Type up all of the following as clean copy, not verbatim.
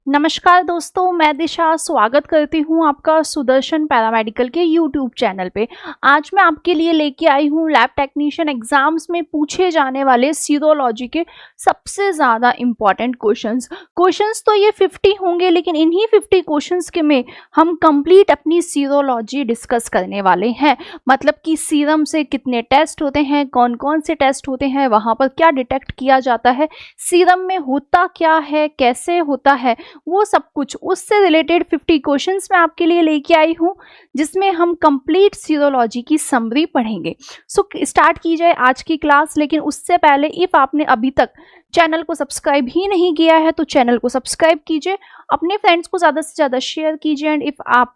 नमस्कार दोस्तों, मैं दिशा स्वागत करती हूँ आपका सुदर्शन पैरामेडिकल के यूट्यूब चैनल पे। आज मैं आपके लिए लेके आई हूँ लैब टेक्नीशियन एग्जाम्स में पूछे जाने वाले सीरोलॉजी के सबसे ज़्यादा इम्पॉर्टेंट क्वेश्चंस तो ये 50 होंगे, लेकिन इन्हीं 50 क्वेश्चंस के में हम कंप्लीट अपनी सीरोलॉजी डिस्कस करने वाले हैं। मतलब कि सीरम से कितने टेस्ट होते हैं, कौन कौन से टेस्ट होते हैं, वहाँ पर क्या डिटेक्ट किया जाता है, सीरम में होता क्या है, कैसे होता है, वो सब कुछ उससे रिलेटेड 50 क्वेश्चंस मैं आपके लिए लेके आई हूँ, जिसमें हम कंप्लीट सीरोलॉजी की समरी पढ़ेंगे। सो स्टार्ट की जाए आज की क्लास। लेकिन उससे पहले इफ आपने अभी तक चैनल को सब्सक्राइब ही नहीं किया है तो चैनल को सब्सक्राइब कीजिए, अपने फ्रेंड्स को ज़्यादा से ज़्यादा शेयर कीजिए, एंड इफ आप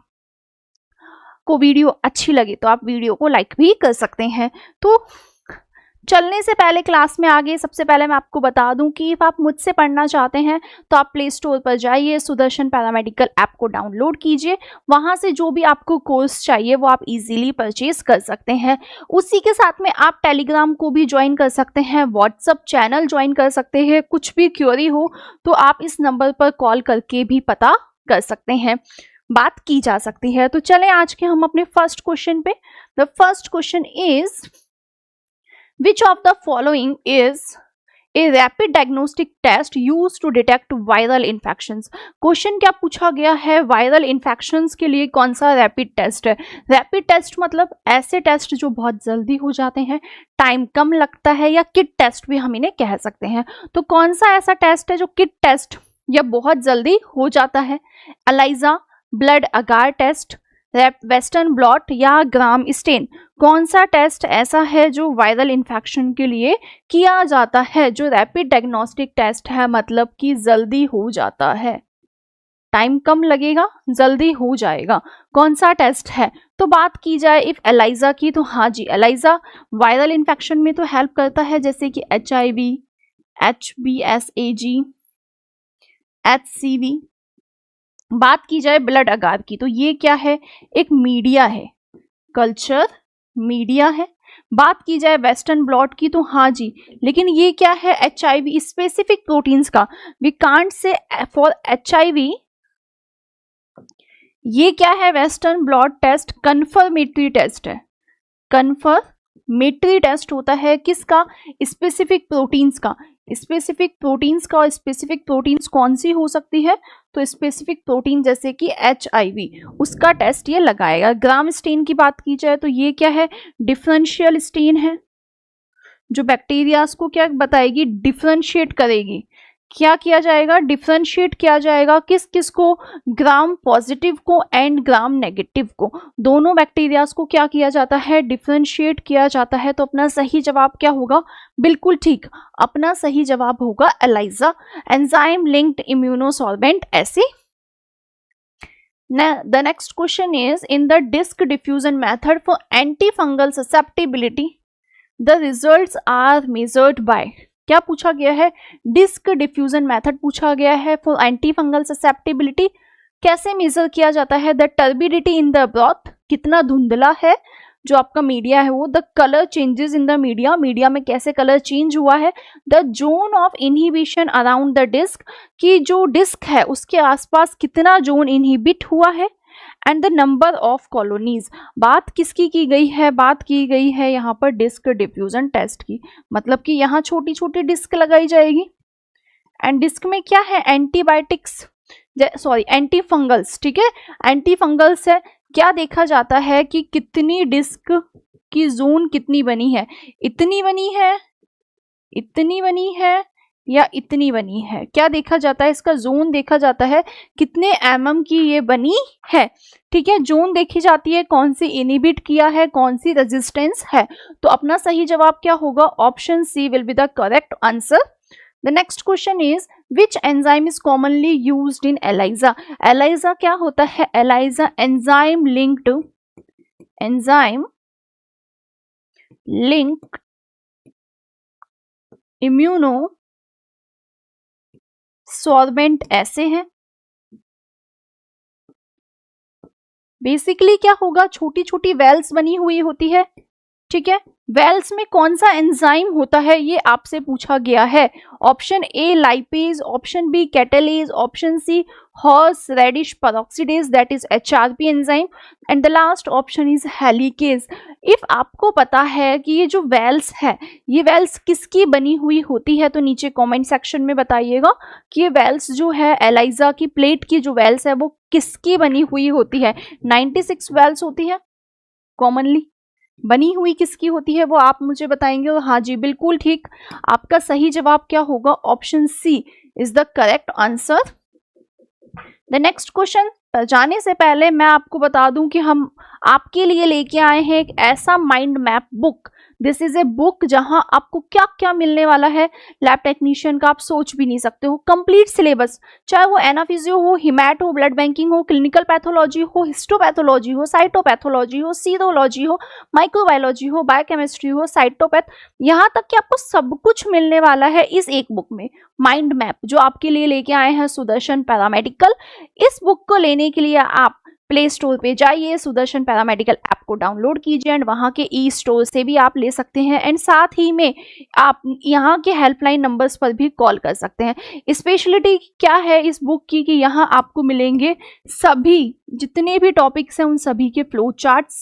को वीडियो अच्छी लगे तो आप वीडियो को लाइक भी कर सकते हैं। तो चलने से पहले क्लास में आगे सबसे पहले मैं आपको बता दूं कि if आप मुझसे पढ़ना चाहते हैं तो आप प्ले स्टोर पर जाइए, सुदर्शन पैरामेडिकल ऐप को डाउनलोड कीजिए। वहां से जो भी आपको कोर्स चाहिए वो आप इजीली परचेज कर सकते हैं। उसी के साथ में आप टेलीग्राम को भी ज्वाइन कर सकते हैं, व्हाट्सअप चैनल ज्वाइन कर सकते हैं। कुछ भी क्वेरी हो तो आप इस नंबर पर कॉल करके भी पता कर सकते हैं, बात की जा सकती है। तो चलें आज के हम अपने फर्स्ट क्वेश्चन पे। The first question is Which of the following is a rapid diagnostic test used to detect viral infections? Question क्या पूछा गया है, वायरल इन्फेक्शंस के लिए कौन सा रैपिड टेस्ट है। रैपिड टेस्ट मतलब ऐसे टेस्ट जो बहुत जल्दी हो जाते हैं, टाइम कम लगता है, या किट टेस्ट भी हम इन्हें कह सकते हैं। तो कौन सा ऐसा टेस्ट है जो किट टेस्ट या बहुत जल्दी हो जाता है? एलाइजा, ब्लड अगार टेस्ट, वेस्टर्न ब्लॉट या ग्राम स्टेन? कौन सा टेस्ट ऐसा है जो वायरल इन्फेक्शन के लिए किया जाता है, जो रैपिड डायग्नोस्टिक टेस्ट है, मतलब कि जल्दी हो जाता है, टाइम कम लगेगा, जल्दी हो जाएगा? कौन सा टेस्ट है? तो बात की जाए इफ एलाइजा की, तो हाँ जी, एलाइजा वायरल इन्फेक्शन में तो हेल्प करता है, जैसे कि HIV, HBsAg, HCV। बात की जाए ब्लड अगार की, तो ये क्या है? एक मीडिया है, कल्चर मीडिया है। बात की जाए वेस्टर्न ब्लॉट की, तो हाँ जी, लेकिन ये क्या है? HIV स्पेसिफिक प्रोटीन्स का। We can't say for HIV। ये क्या है? Western blot test confirmatory test है। कंफर्मेटरी टेस्ट होता है किसका? स्पेसिफिक प्रोटीन्स का। स्पेसिफिक प्रोटीन्स का, और स्पेसिफिक प्रोटीन्स कौन सी हो सकती है? तो स्पेसिफिक प्रोटीन जैसे कि HIV, उसका टेस्ट ये लगाएगा। ग्राम स्टेन की बात की जाए तो ये क्या है? डिफरेंशियल स्टेन है, जो बैक्टीरियाज को क्या बताएगी? डिफरेंशिएट करेगी। क्या किया जाएगा? डिफरेंशिएट किया जाएगा किस किस को? ग्राम पॉजिटिव को एंड ग्राम नेगेटिव को। दोनों बैक्टीरियाज को क्या किया जाता है? डिफरेंशिएट किया जाता है। तो अपना सही जवाब क्या होगा? बिल्कुल ठीक, अपना सही जवाब होगा एलाइजा। एंजाइम लिंक्ड इम्यूनोसॉल्वेंट ऐसे। The next question is, in the disk diffusion method for antifungal susceptibility, the results are measured by? क्या पूछा गया है? डिस्क डिफ्यूजन मेथड पूछा गया है फॉर एंटीफंगल ससेप्टिबिलिटी। कैसे मेजर किया जाता है? The turbidity in the broth, कितना धुंधला है जो आपका मीडिया है वो। The colour changes in the media, media में कैसे कलर चेंज हुआ है। The zone of inhibition around the disc, कि जो डिस्क है उसके आसपास कितना जोन इनहिबिट हुआ है। And the number of colonies. बात किसकी की गई है? बात की गई है यहाँ पर डिस्क डिफ्यूजन टेस्ट की, मतलब कि यहाँ छोटी छोटी डिस्क लगाई जाएगी। एंड डिस्क में क्या है? एंटीबायोटिक्स, सॉरी एंटीफंगल्स, ठीक है, एंटीफंगल्स है। क्या देखा जाता है कि कितनी डिस्क की जोन कितनी बनी है? इतनी बनी है, इतनी बनी है, या इतनी बनी है? क्या देखा जाता है? इसका जोन देखा जाता है, कितने mm की ये बनी है, ठीक है। जोन देखी जाती है, कौन सी इनहिबिट किया है, कौन सी रेजिस्टेंस है। तो अपना सही जवाब क्या होगा? Option C will be the correct answer. The next question is, which enzyme is commonly used in ELISA? ELISA क्या होता है? ELISA enzyme linked immuno solvent ऐसे हैं। बेसिकली क्या होगा? छोटी छोटी वेल्स बनी हुई होती है, ठीक है। वेल्स में कौन सा एंजाइम होता है ये आपसे पूछा गया है। Option A lipase, option B catalase, option C horse radish peroxidase that is HRP enzyme, and the last option is helicase. If आपको पता है कि ये जो वेल्स है ये वेल्स किसकी बनी हुई होती है तो नीचे कमेंट सेक्शन में बताइएगा कि ये वेल्स जो है एलाइजा की प्लेट की जो वेल्स है वो किसकी बनी हुई होती है। 96 वेल्स होती है कॉमनली, बनी हुई किसकी होती है वो आप मुझे बताएंगे। और हाँ जी बिल्कुल ठीक, आपका सही जवाब क्या होगा, option C is the correct answer. The next question पर जाने से पहले मैं आपको बता दूं कि हम आपके लिए लेके आए हैं एक ऐसा mind map book. This is a book जहां आपको क्या क्या मिलने वाला है लैब टेक्नीशियन का आप सोच भी नहीं सकते हो। कंप्लीट सिलेबस, चाहे वो एनाफिजियो हो, हिमैट हो, ब्लड बैंकिंग हो, क्लिनिकल पैथोलॉजी हो, हिस्टोपैथोलॉजी हो, साइटोपैथोलॉजी हो, सीरोलॉजी हो, माइक्रोबायोलॉजी हो, बायोकेमिस्ट्री हो, साइटोपैथ, यहाँ तक कि आपको सब कुछ मिलने वाला है इस एक बुक में। माइंड मैप जो आपके लिए लेके आए हैं सुदर्शन पैरामेडिकल। इस बुक को लेने के लिए आप प्ले स्टोर पे जाइए, सुदर्शन पैरामेडिकल ऐप को डाउनलोड कीजिए एंड वहाँ के ई स्टोर से भी आप ले सकते हैं एंड साथ ही में आप यहाँ के हेल्पलाइन नंबर्स पर भी कॉल कर सकते हैं। स्पेशलिटी क्या है इस बुक की कि यहाँ आपको मिलेंगे सभी जितने भी टॉपिक्स हैं उन सभी के फ्लो चार्ट्स,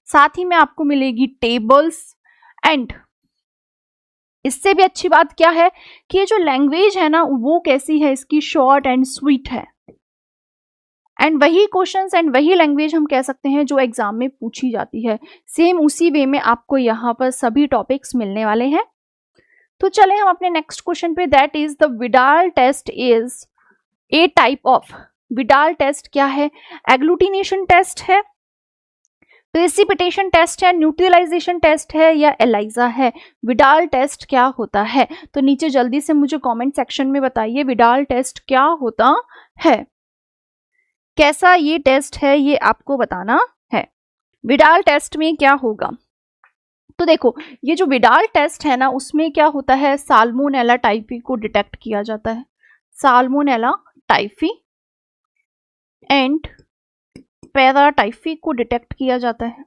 साथ ही में आपको मिलेगी टेबल्स एंड इससे भी अच्छी बात क्या है कि ये जो लैंग्वेज है ना वो कैसी है, इसकी शॉर्ट एंड स्वीट है एंड वही क्वेश्चंस एंड वही लैंग्वेज हम कह सकते हैं जो एग्जाम में पूछी जाती है। सेम उसी वे में आपको यहाँ पर सभी टॉपिक्स मिलने वाले हैं। तो चले हम अपने नेक्स्ट क्वेश्चन पे, that is the Widal test is a type of. Widal test क्या है, एग्लूटिनेशन टेस्ट है, प्रेसिपिटेशन टेस्ट है, न्यूट्रलाइजेशन टेस्ट है या एलाइजा है। विडाल टेस्ट क्या होता है तो नीचे जल्दी से मुझे कमेंट सेक्शन में बताइए विडाल टेस्ट क्या होता है, कैसा ये टेस्ट है ये आपको बताना है। विडाल टेस्ट में क्या होगा तो देखो ये जो विडाल टेस्ट है ना उसमें क्या होता है, साल्मोनेला टाइफी को डिटेक्ट किया जाता है, साल्मोनेला टाइफी एंड पैराटाइफी को डिटेक्ट किया जाता है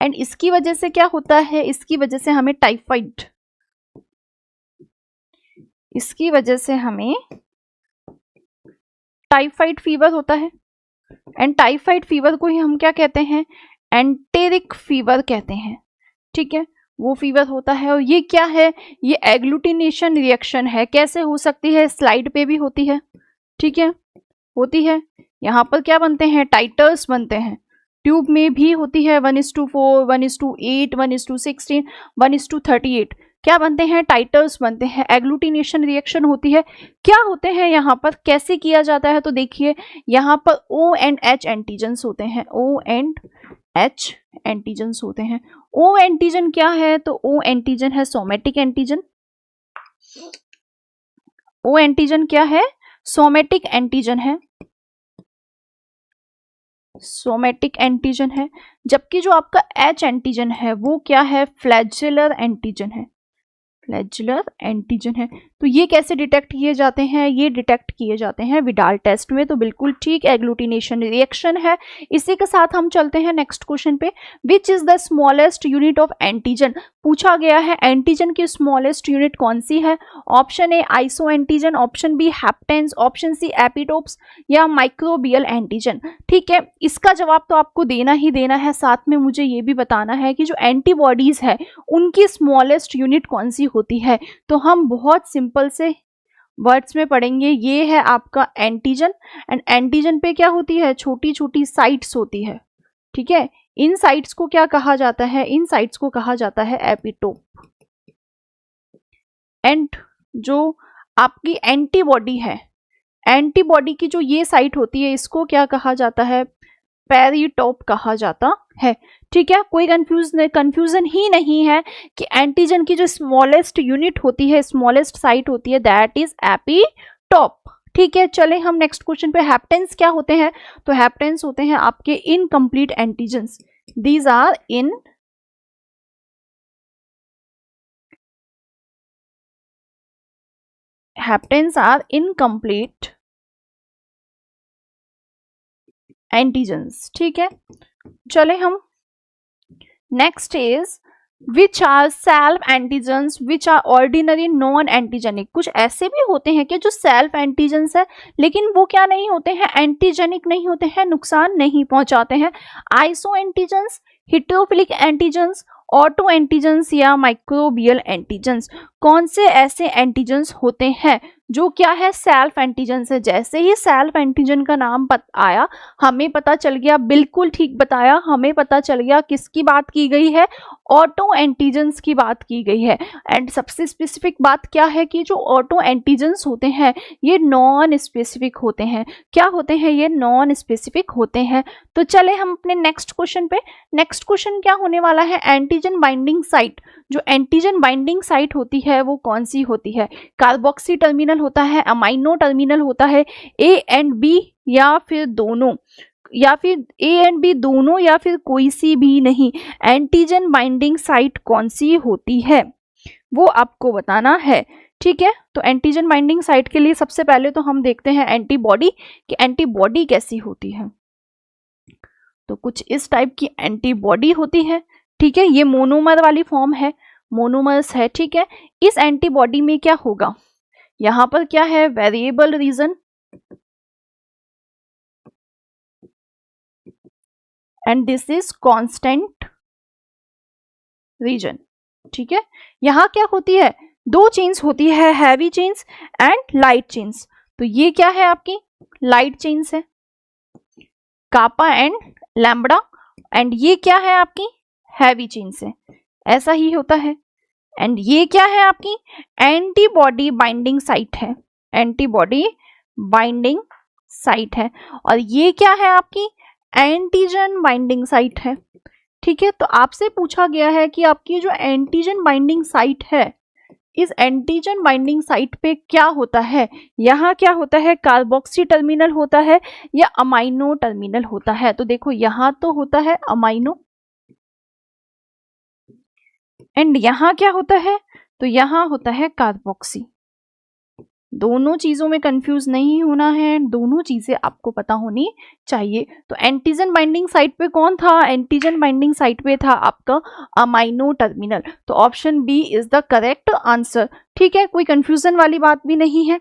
एंड इसकी वजह से क्या होता है, इसकी वजह से हमें टाइफाइड, इसकी वजह से हमें टाइफाइड फीवर होता है एंड टाइफाइड फीवर को ही हम क्या कहते हैं, एंटेरिक फीवर कहते हैं, ठीक है वो फीवर होता है। और ये क्या है, ये एग्लूटिनेशन रिएक्शन है। कैसे हो सकती है, स्लाइड पे भी होती है, ठीक है होती है। यहाँ पर क्या बनते हैं, टाइटर्स बनते हैं, ट्यूब में भी होती है 1:4, 1:8, 1:16, 1:38 क्या बनते हैं, टाइटर्स बनते हैं। एग्लूटिनेशन रिएक्शन होती है, क्या होते हैं यहाँ पर, कैसे किया जाता है तो देखिए यहाँ पर O एंड H एंटीजन्स होते हैं, O एंड H एंटीजन्स होते हैं। O एंटीजन क्या है तो O एंटीजन है सोमेटिक एंटीजन। O एंटीजन क्या है, सोमेटिक एंटीजन है, सोमेटिक एंटीजन है। जबकि जो आपका H एंटीजन है वो क्या है, फ्लैजेलर एंटीजन है, फ्लैजेलर एंटीजन है। तो ये कैसे डिटेक्ट किए जाते हैं, ये डिटेक्ट किए जाते हैं विडाल टेस्ट में। तो बिल्कुल ठीक, एग्लूटिनेशन रिएक्शन है। इसी के साथ हम चलते हैं नेक्स्ट क्वेश्चन पे, which is the smallest unit of antigen. पूछा गया है एंटीजन की स्मॉलेस्ट यूनिट कौन सी है। Option A iso antigen, option B haptens, option C epitopes या माइक्रोबियल एंटीजन। ठीक है, इसका जवाब तो आपको देना ही देना है, साथ में मुझे ये भी बताना है कि जो एंटीबॉडीज है उनकी स्मॉलेस्ट यूनिट कौन सी होती है। तो हम बहुत सिंपल से वर्ड्स में पढ़ेंगे, ये है आपका एंटीजन एंड एंटीजन पे क्या होती है, छोटी छोटी साइट्स होती है, ठीक है। इन साइट्स को क्या कहा जाता है, इन साइट्स को कहा जाता है एपिटोप। एंड जो आपकी एंटीबॉडी है, एंटीबॉडी की जो ये साइट होती है इसको क्या कहा जाता है, पेरिटोप कहा जाता है। ठीक है, कोई कंफ्यूजन ही नहीं है कि एंटीजन की जो स्मॉलेस्ट यूनिट होती है, स्मॉलेस्ट साइट होती है, दैट इज एपिटोप। ठीक है, चले हम नेक्स्ट क्वेश्चन पे। हैप्टेंस क्या होते हैं, तो हैप्टेंस होते हैं आपके incomplete antigens. These are in haptens are incomplete antigens. ठीक है, चले हम next is which are self antigens which are ordinary non antigenic. कुछ ऐसे भी होते हैं कि जो सेल्फ एंटीजन्स है लेकिन वो क्या नहीं होते हैं, एंटीजेनिक नहीं होते हैं, नुकसान नहीं पहुंचाते हैं। Iso antigens, heterophilic antigens, auto antigens या माइक्रोबियल एंटीजन्स। कौन से ऐसे एंटीजन्स होते हैं जो क्या है, सेल्फ एंटीजन्स है। जैसे ही सेल्फ एंटीजन का नाम आया हमें पता चल गया, बिल्कुल ठीक बताया, हमें पता चल गया किसकी बात की गई है, ऑटो एंटीजन्स की बात की गई है। एंड सबसे स्पेसिफिक बात क्या है कि जो ऑटो एंटीजन्स होते हैं ये नॉन स्पेसिफिक होते हैं। क्या होते हैं, ये नॉन स्पेसिफिक होते हैं। तो चले हम अपने नेक्स्ट क्वेश्चन पे। नेक्स्ट क्वेश्चन क्या होने वाला है, एंटीजन बाइंडिंग साइट। जो एंटीजन बाइंडिंग साइट होती है वो कौन सी होती है, कार्बोक्सी टर्मिनल होता है, अमाइनो टर्मिनल होता है, ए एंड बी या फिर दोनों, या फिर ए एंड बी दोनों, या फिर कोई सी भी नहीं। एंटीजन बाइंडिंग साइट कौन सी होती है वो आपको बताना है, ठीक है। तो एंटीजन बाइंडिंग साइट के लिए सबसे पहले तो हम देखते हैं एंटीबॉडी, कि एंटीबॉडी कैसी होती है। तो कुछ इस टाइप की एंटीबॉडी होती है, ठीक है। ये मोनोमर वाली फॉर्म है, मोनोमर्स है, ठीक है। इस एंटीबॉडी में क्या होगा, यहां पर क्या है, variable region and this is constant region, ठीक है। यहां क्या होती है, दो चेन्स होती है, heavy chains and light chains. तो ये क्या है, आपकी लाइट चेन्स है, कापा एंड लैम्बडा, एंड ये क्या है, आपकी हैवी चेन्स है, ऐसा ही होता है। एंड ये क्या है, आपकी एंटीबॉडी बाइंडिंग साइट है, एंटीबॉडी बाइंडिंग साइट है। और ये क्या है, आपकी एंटीजन बाइंडिंग साइट है, ठीक है। तो आपसे पूछा गया है कि आपकी जो एंटीजन बाइंडिंग साइट है, इस एंटीजन बाइंडिंग साइट पे क्या होता है, यहाँ क्या होता है, कार्बोक्सी टर्मिनल होता है या अमाइनो टर्मिनल होता है। तो देखो यहाँ तो होता है अमाइनो, एंड यहाँ क्या होता है, तो यहाँ होता है कार्बोक्सी। दोनों चीजों में कंफ्यूज नहीं होना है, दोनों चीजें आपको पता होनी चाहिए। तो एंटीजन बाइंडिंग साइट पे कौन था, एंटीजन बाइंडिंग साइट पे था आपका अमाइनो टर्मिनल। तो option B is the correct answer, ठीक है, कोई कंफ्यूजन वाली बात भी नहीं है।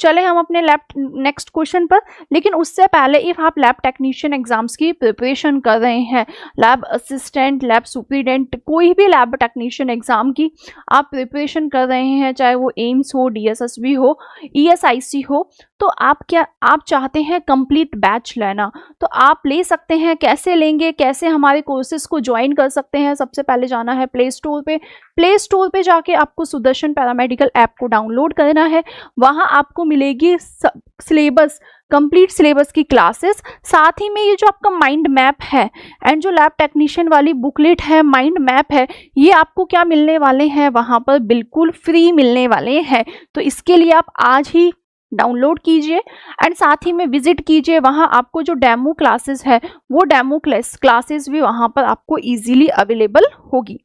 चले हम अपने लैब नेक्स्ट क्वेश्चन पर। लेकिन उससे पहले इफ आप लैब टेक्नीशियन एग्जाम्स की प्रिपरेशन कर रहे हैं, लैब असिस्टेंट, लैब सुपरिटेंडेंट, कोई भी लैब टेक्नीशियन एग्जाम की आप प्रिपरेशन कर रहे हैं, चाहे वो एम्स हो, डीएसएसबी हो, ईएसआईसी हो, तो आप चाहते हैं कंप्लीट बैच लेना, तो आप ले सकते हैं। कैसे लेंगे, कैसे हमारे कोर्सेज को ज्वाइन कर सकते हैं, सबसे पहले जाना है प्ले स्टोर पे। प्ले स्टोर पे जाके आपको सुदर्शन पैरामेडिकल ऐप को डाउनलोड करना है। वहां आपको मिलेगी सिलेबस, कंप्लीट सिलेबस की क्लासेस, साथ ही में ये जो आपका माइंड मैप है एंड जो लैब टेक्नीशियन वाली बुकलेट है, माइंड मैप है, ये आपको क्या मिलने वाले हैं, वहां पर बिल्कुल फ्री मिलने वाले हैं। तो इसके लिए आप आज ही डाउनलोड कीजिए एंड साथ ही में विजिट कीजिए। वहां आपको जो डेमो क्लासेस है वो डेमो क्लासेस भी वहां पर आपको इजीली अवेलेबल होगी।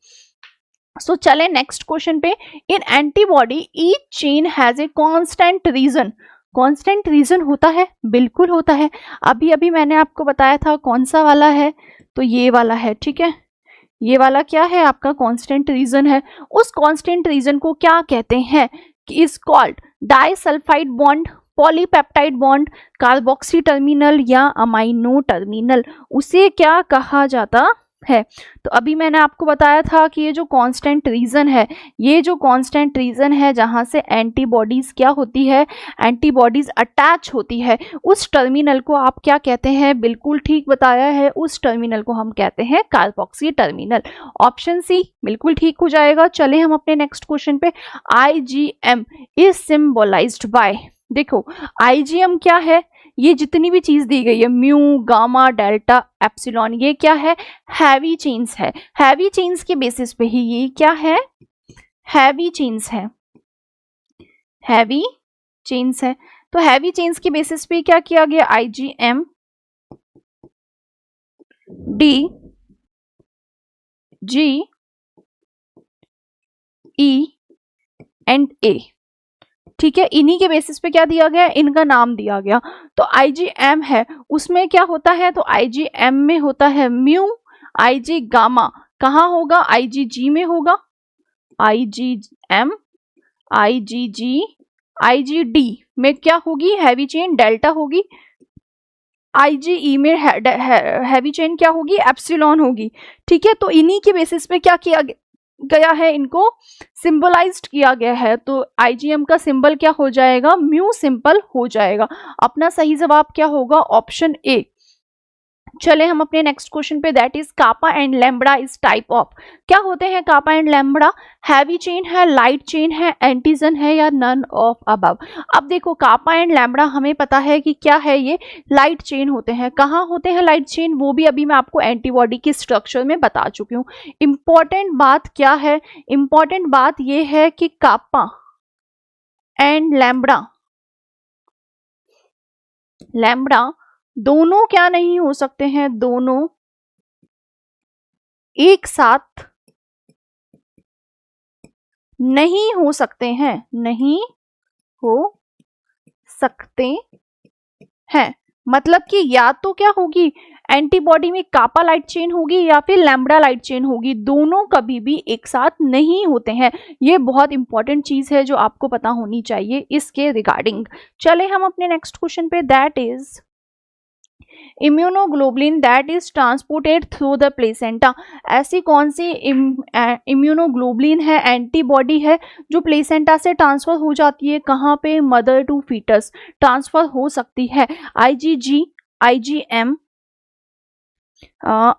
सो चले नेक्स्ट क्वेश्चन पे। In antibody each chain has a constant region. Constant region होता है, बिल्कुल होता है। अभी अभी मैंने आपको बताया था कौन सा वाला है, तो ये वाला है, ठीक है। ये वाला क्या है, आपका कांस्टेंट रीजन है। उस कांस्टेंट रीजन को क्या कहते हैं, is called disulphide bond, polypeptide bond, carboxy terminal या अमाइनो टर्मिनल, उसे क्या कहा जाता है। तो अभी मैंने आपको बताया था कि ये जो कांस्टेंट रीजन है, ये जो कांस्टेंट रीजन है जहां से एंटीबॉडीज क्या होती है, एंटीबॉडीज अटैच होती है, उस टर्मिनल को आप क्या कहते हैं, बिल्कुल ठीक बताया है, उस टर्मिनल को हम कहते हैं कार्बोक्सी टर्मिनल। ऑप्शन सी बिल्कुल ठीक हो जाएगा। चले हम अपने नेक्स्ट क्वेश्चन पे। IgM is symbolized by. देखो IgM क्या है, ये जितनी भी चीज दी गई है, म्यू, गामा, डेल्टा, एप्सिलॉन, ये क्या है, हैवी चेन्स है। हैवी चेन्स के बेसिस पे ही ये क्या है, हैवी चेन्स है, हैवी चेन्स है। तो हैवी चेन्स के बेसिस पे क्या किया गया, IgM D G E and A, ठीक है। इन्हीं के बेसिस पे क्या दिया गया, इनका नाम दिया गया। तो IgM है, उसमें क्या होता है, तो IgM में होता है म्यू, Ig गामा, कहाँ होगा? IgG में होगा, IgM, IgG, IgD में क्या होगी? हैवी चेन डेल्टा होगी। IgE में हैवी चेन क्या होगी? एप्सिलॉन होगी। ठीक है, तो इन्हीं के बेसिस पे क्या किया गया है, इनको सिंबलाइज्ड किया गया है। तो IgM का सिंबल क्या हो जाएगा? म्यू सिंपल हो जाएगा। अपना सही जवाब क्या होगा? Option A. चले हम अपने नेक्स्ट क्वेश्चन पे, that is kappa and lambda is type of. क्या होते हैं kappa and lambda? Heavy chain है, लाइट चेन है, एंटीजन है, या नन ऑफ अबव। अब देखो कापा एंड लैम्बडा हमें पता है कि क्या है, ये लाइट चेन होते हैं। कहाँ होते हैं लाइट चेन? वो भी अभी मैं आपको एंटीबॉडी की स्ट्रक्चर में बता चुकी हूँ। इंपॉर्टेंट बात क्या है? इंपॉर्टेंट बात ये है कि कापा एंड लैम्बडा दोनों क्या नहीं हो सकते हैं? दोनों एक साथ नहीं हो सकते हैं, नहीं हो सकते हैं। मतलब कि या तो क्या होगी, एंटीबॉडी में कापा लाइट चेन होगी या फिर लैम्बडा लाइट चेन होगी, दोनों कभी भी एक साथ नहीं होते हैं। ये बहुत इंपॉर्टेंट चीज है जो आपको पता होनी चाहिए इसके रिगार्डिंग। चले हम अपने नेक्स्ट क्वेश्चन पे, that is immunoglobulin that is transported through the placenta. ऐसी कौन सी इम्यूनोग्लोबुलिन है, एंटीबॉडी है, जो प्लेसेंटा से ट्रांसफर हो जाती है? कहाँ पे? मदर टू फीटस ट्रांसफर हो सकती है। IgG, IgM,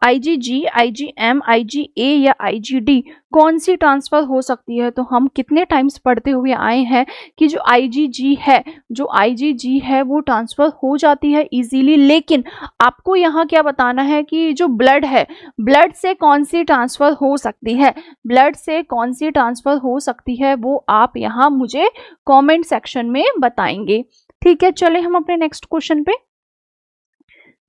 IgG, IgM, IgA या IgD कौन सी ट्रांसफर हो सकती है? तो हम कितने टाइम्स पढ़ते हुए आए हैं कि जो IgG है वो ट्रांसफर हो जाती है इजीली। लेकिन आपको यहाँ क्या बताना है कि जो ब्लड है, ब्लड से कौन सी ट्रांसफर हो सकती है, ब्लड से कौन सी ट्रांसफर हो सकती है, वो आप यहाँ मुझे कॉमेंट सेक्शन में बताएंगे। ठीक है, चले हम अपने नेक्स्ट क्वेश्चन पे,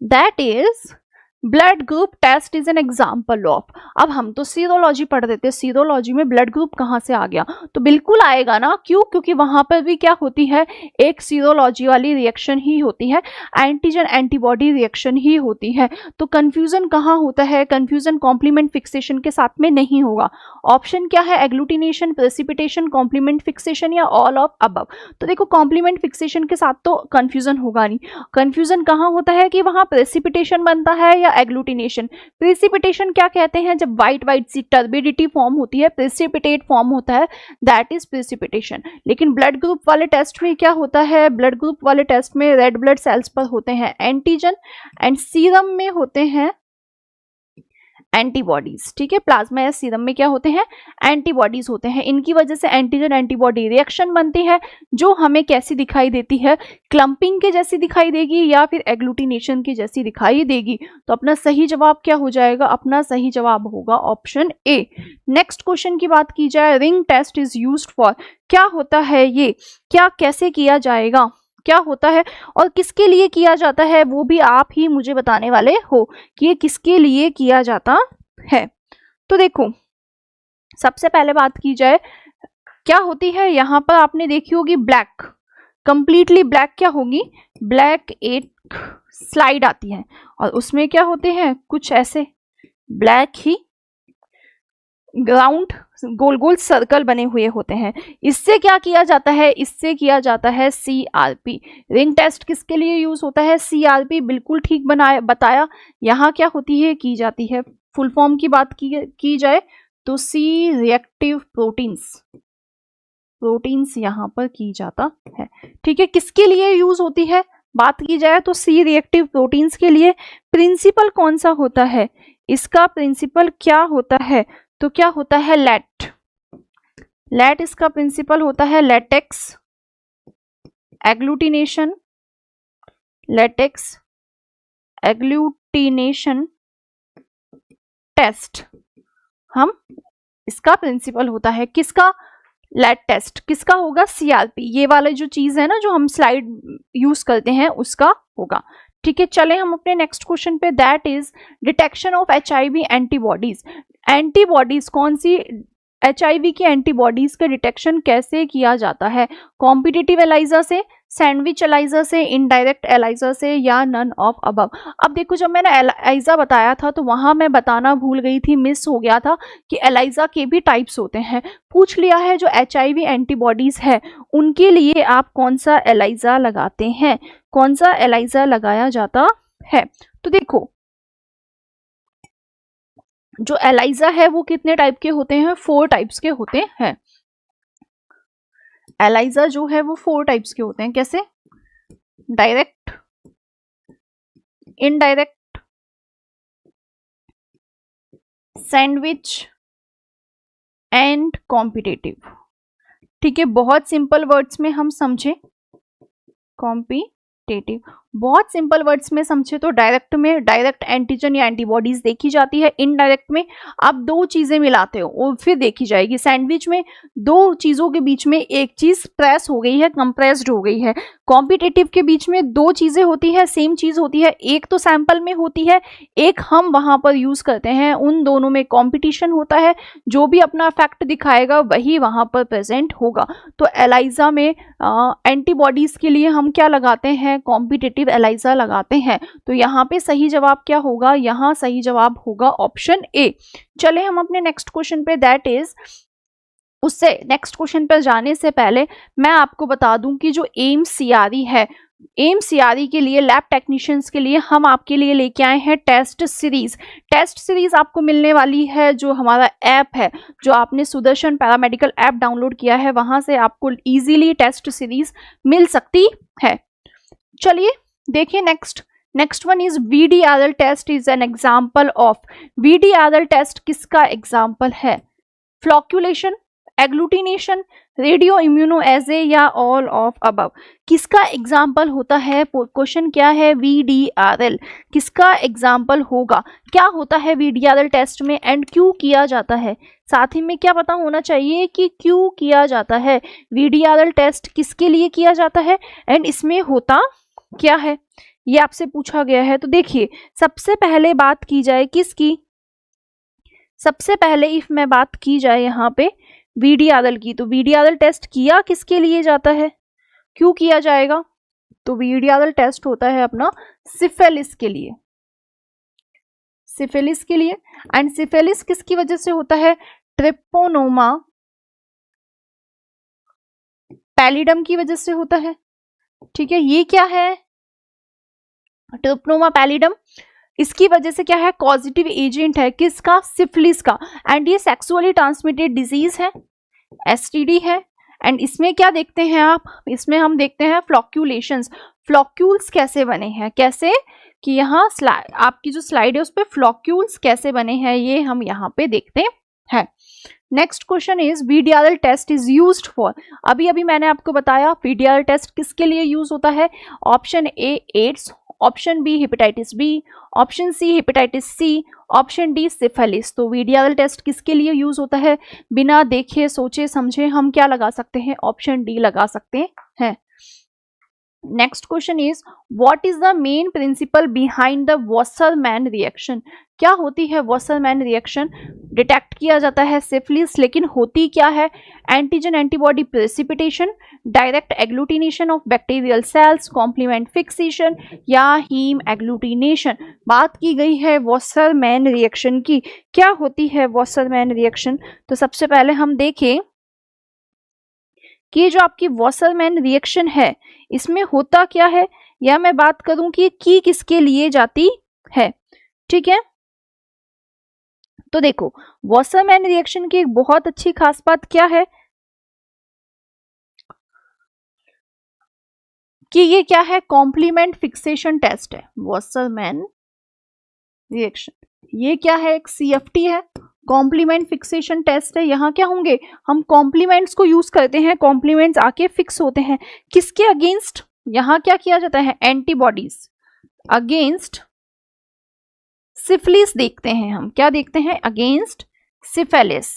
that is blood group test is an example of. अब हम तो सीरोलॉजी पढ़ देते, सीरोलॉजी में ब्लड ग्रुप कहाँ से आ गया? तो बिल्कुल आएगा ना, क्यों? क्योंकि वहां पर भी क्या होती है, एक सीरोलॉजी वाली रिएक्शन ही होती है, एंटीजन एंटीबॉडी रिएक्शन ही होती है। तो कंफ्यूजन कहाँ होता है? कंफ्यूजन कॉम्प्लीमेंट फिक्सेशन के साथ में नहीं होगा। ऑप्शन क्या है? एग्लूटिनेशन, प्रेसिपिटेशन, कॉम्प्लीमेंट फिक्सेशन या ऑल ऑफ अबव। तो देखो कॉम्प्लीमेंट फिक्सेशन के साथ तो कंफ्यूजन होगा नहीं। कंफ्यूजन कहाँ होता है कि वहां प्रेसिपिटेशन बनता है या एग्लूटिनेशन। प्रेसिपिटेशन क्या कहते हैं? जब व्हाइट सी टर्बिडिटी फॉर्म होती है, प्रेसिपिटेट फॉर्म होता है, दैट इज प्रेसिपिटेशन। लेकिन ब्लड ग्रुप वाले टेस्ट में क्या होता है? ब्लड ग्रुप वाले टेस्ट में रेड ब्लड सेल्स पर होते हैं एंटीजन एंड सीरम में होते हैं एंटीबॉडीज। ठीक है, प्लाज्मा या सीरम में क्या होते हैं? एंटीबॉडीज होते हैं। इनकी वजह से एंटीजन एंटीबॉडी रिएक्शन बनती है, जो हमें कैसी दिखाई देती है? क्लंपिंग के जैसी दिखाई देगी या फिर एग्लूटिनेशन की जैसी दिखाई देगी। तो अपना सही जवाब क्या हो जाएगा? अपना सही जवाब होगा ऑप्शन ए। नेक्स्ट क्वेश्चन की बात की जाए, ring test is used for. क्या होता है ये? क्या कैसे किया जाएगा? क्या होता है और किसके लिए किया जाता है? वो भी आप ही मुझे बताने वाले हो कि ये किसके लिए किया जाता है। तो देखो सबसे पहले बात की जाए, क्या होती है यहाँ पर आपने देखी होगी ब्लैक, कंप्लीटली ब्लैक क्या होगी? ब्लैक एक स्लाइड आती है और उसमें क्या होते हैं? कुछ ऐसे ब्लैक ही ग्राउंड गोल गोल सर्कल बने हुए होते हैं। इससे क्या किया जाता है? इससे किया जाता है CRP। रिंग टेस्ट किसके लिए यूज होता है? CRP बिल्कुल ठीक बताया। यहाँ क्या होती है? की जाती है, फुल फॉर्म की बात की जाए तो C रिएक्टिव प्रोटीन्स यहाँ पर की जाता है। ठीक है, किसके लिए यूज होती है? बात की जाए तो C रिएक्टिव प्रोटीन्स के लिए। प्रिंसिपल कौन सा होता है इसका? प्रिंसिपल क्या होता है? तो क्या होता है? लेट इसका प्रिंसिपल होता है latex agglutination, latex agglutination test. हम इसका प्रिंसिपल होता है किसका? Let test. किसका होगा? CRP। ये वाला जो चीज है ना जो हम स्लाइड यूज करते हैं उसका होगा। ठीक है, चले हम अपने नेक्स्ट क्वेश्चन पे, that is detection of HIV antibodies. Antibodies कौन सी? HIV की एंटीबॉडीज का डिटेक्शन कैसे किया जाता है? कॉम्पिटिटिव एलाइजा से, सैंडविच एलाइजा से, इनडायरेक्ट एलाइजा से, या नन ऑफ अबव। अब देखो जब मैंने एलाइजा बताया था तो वहां मैं बताना भूल गई थी, मिस हो गया था कि एलाइजा के भी टाइप्स होते हैं। पूछ लिया है जो HIV एंटीबॉडीज है उनके लिए आप कौन सा एलाइजा लगाते हैं, कौन सा एलाइजा लगाया जाता है। तो देखो जो एलाइजा है वो कितने टाइप के होते हैं, 4 टाइप्स के होते हैं। एलाइजा जो है वो 4 टाइप्स के होते हैं। कैसे? Direct, indirect, sandwich and competitive. ठीक है, बहुत सिंपल वर्ड्स में हम समझे, कॉम्पिटिटिव बहुत सिंपल वर्ड्स में समझे तो डायरेक्ट में डायरेक्ट एंटीजन या एंटीबॉडीज देखी जाती है, इनडायरेक्ट में आप 2 चीजें मिलाते हो और फिर देखी जाएगी। सैंडविच में 2 चीजों के बीच में एक चीज प्रेस हो गई है, कंप्रेस्ड हो गई है। कॉम्पिटिटिव के बीच में 2 चीजें होती है, सेम चीज होती है, एक तो सैंपल में होती है, एक हम वहां पर यूज करते हैं, उन दोनों में कॉम्पिटिशन होता है, जो भी अपना फैक्ट दिखाएगा वही वहां पर प्रेजेंट होगा। तो एलाइजा में एंटीबॉडीज के लिए हम क्या लगाते हैं, कॉम्पिटिटिव एलाइजा लगाते हैं। तो यहाँ पे सही जवाब क्या होगा, यहाँ सही जवाब होगा ऑप्शन ए। चले हम अपने नेक्स्ट क्वेश्चन पे, दैट इज, उससे नेक्स्ट क्वेश्चन पर जाने से पहले मैं आपको बता दूं कि जो एम्स CRE है, एम्स CRE के लिए लैब टेक्नीशियंस के लिए हम आपके लिए लेके आए हैं टेस्ट सीरीज। टेस्ट सीरीज आपको मिलने वाली है जो हमारा ऐप है, जो आपने सुदर्शन पैरामेडिकल ऐप डाउनलोड किया है, वहां से आपको इजीली टेस्ट सीरीज मिल सकती है। चलिए देखिए next one is VDRL test is an example of. VDRL test किसका एग्जाम्पल है? फ्लॉक्यूलेशन, एग्लूटिनेशन, रेडियो इम्यूनोएजे या ऑल ऑफ अबव। किसका एग्जाम्पल होता है? क्वेश्चन क्या है? VDRL किसका एग्जाम्पल होगा? क्या होता है VDRL टेस्ट में एंड क्यों किया जाता है? साथ ही में क्या पता होना चाहिए कि क्यों किया जाता है। VDRL टेस्ट किसके लिए किया जाता है एंड इसमें होता क्या है, ये आपसे पूछा गया है। तो देखिए सबसे पहले बात की जाए किसकी, सबसे पहले इफ मैं बात की जाए यहाँ पे VDRL की, तो VDRL टेस्ट किया किसके लिए जाता है, क्यों किया जाएगा? तो VDRL टेस्ट होता है अपना सिफिलिस के लिए, सिफिलिस के लिए। एंड सिफिलिस किसकी वजह से होता है? ट्रिपोनोमा पैलिडम की वजह से होता है। ठीक है, ये क्या है? ट्रिपोनोमा पैलिडम, इसकी वजह से क्या है? कॉजेटिव एजेंट है किसका? सिफिलिस का। एंड ये सेक्सुअली ट्रांसमिटेड डिजीज है, STD है। एंड इसमें क्या देखते हैं आप? इसमें हम देखते हैं फ्लॉक्यूलेशंस। फ्लॉक्यूल्स कैसे बने हैं, कैसे कि यहाँ आपकी जो स्लाइड है उस पर फ्लॉक्यूल्स कैसे बने हैं, ये हम यहाँ पे देखते हैं। Next question is VDRL test is used for. अभी मैंने आपको बताया VDRL टेस्ट किसके लिए यूज होता है। Option A AIDS, option B hepatitis B, option C hepatitis C, option D syphilis. तो VDRL टेस्ट किसके लिए यूज होता है? बिना देखे सोचे समझे हम क्या लगा सकते हैं? ऑप्शन डी लगा सकते हैं। Next question is what is the main principle behind the Wassermann reaction. क्या होती है वॉसरमैन रिएक्शन? डिटेक्ट किया जाता है सिफिलिस, लेकिन होती क्या है? Antigen antibody precipitation, direct agglutination of bacterial cells, complement fixation या हीम एग्लूटिनेशन। बात की गई है वॉसरमैन रिएक्शन की। क्या होती है वॉसरमैन रिएक्शन? तो सबसे पहले हम देखें कि जो आपकी वॉसरमैन रिएक्शन है इसमें होता क्या है, या मैं बात करूं कि की किसके लिए जाती है। ठीक है, तो देखो वॉसरमैन रिएक्शन की एक बहुत अच्छी खास बात क्या है कि ये क्या है? कॉम्प्लीमेंट फिक्सेशन टेस्ट है वॉसरमैन रिएक्शन। ये क्या है? एक CFT है, कॉम्प्लीमेंट फिक्सेशन टेस्ट है। यहाँ क्या होंगे? हम कॉम्प्लीमेंट्स को यूज करते हैं, कॉम्प्लीमेंट्स आके फिक्स होते हैं किसके अगेंस्ट? यहाँ क्या किया जाता है? एंटीबॉडीज अगेंस्ट सिफिलिस देखते हैं हम। क्या देखते हैं? Against syphilis.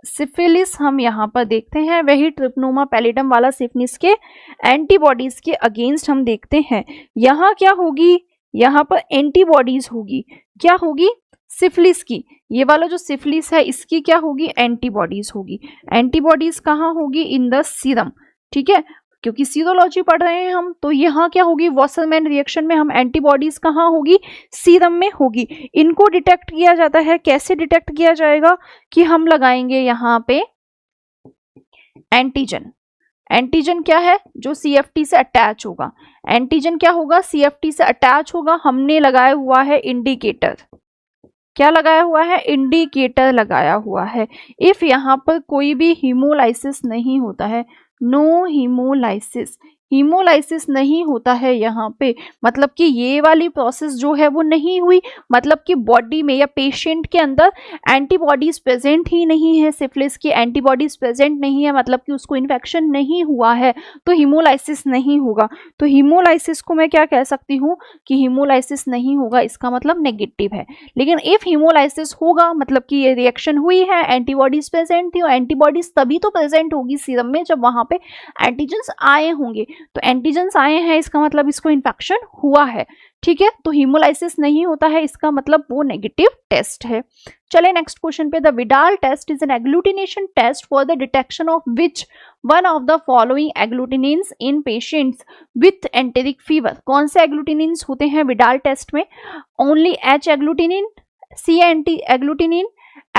सिफिलिस हम यहाँ पर देखते हैं, वही ट्रिप्नोमा पैलिडम वाला सिफिलिस के एंटीबॉडीज के अगेंस्ट हम देखते हैं। यहाँ क्या होगी? यहाँ पर एंटीबॉडीज होगी। क्या होगी? सिफिलिस की, ये वाला जो सिफिलिस है इसकी क्या होगी, एंटीबॉडीज होगी। एंटीबॉडीज कहाँ होगी, इन द सीरम, ठीक है, क्योंकि सीरोलॉजी पढ़ रहे हैं हम, तो यहाँ क्या होगी, वॉसरमैन रिएक्शन में हम एंटीबॉडीज कहाँ होगी, सीरम में होगी। इनको डिटेक्ट किया जाता है, कैसे डिटेक्ट किया जाएगा, कि हम लगाएंगे यहाँ पे एंटीजन। एंटीजन क्या है, जो सीएफटी से अटैच होगा। एंटीजन क्या होगा, सीएफटी से अटैच होगा। हमने लगाया हुआ है इंडिकेटर, क्या लगाया हुआ है, इंडिकेटर लगाया हुआ है। इफ यहाँ पर कोई भी हीमोलाइसिस नहीं होता है, नो हीमोलाइसिस, हीमोलाइसिस नहीं होता है यहाँ पे, मतलब कि ये वाली प्रोसेस जो है वो नहीं हुई, मतलब कि बॉडी में या पेशेंट के अंदर एंटीबॉडीज प्रेजेंट ही नहीं है, सिफिलिस की एंटीबॉडीज प्रेजेंट नहीं है, मतलब कि उसको इन्फेक्शन नहीं हुआ है, तो हीमोलाइसिस नहीं होगा। तो हीमोलाइसिस को मैं क्या कह सकती हूँ कि हीमोलाइसिस नहीं होगा, इसका मतलब नेगेटिव है। लेकिन इफ हीमोलाइसिस होगा, मतलब कि ये रिएक्शन हुई है, एंटीबॉडीज प्रेजेंट थी, और एंटीबॉडीज तभी तो प्रेजेंट होगी सीरम में जब वहां पे एंटीजेंस आए होंगे। तो एंटीजेंस आए हैं, इसका मतलब इसको इन्फेक्शन हुआ है, ठीक है। तो हीमोलाइसिस नहीं होता है, इसका मतलब वो नेगेटिव टेस्ट है। चले नेक्स्ट क्वेश्चन पे। The Widal test is an agglutination test for the detection of which one of the following agglutinins in patients with enteric fever. कौन से एग्लूटिनिन्स होते हैं विडाल टेस्ट में, only H agglutinin, C anti agglutinin,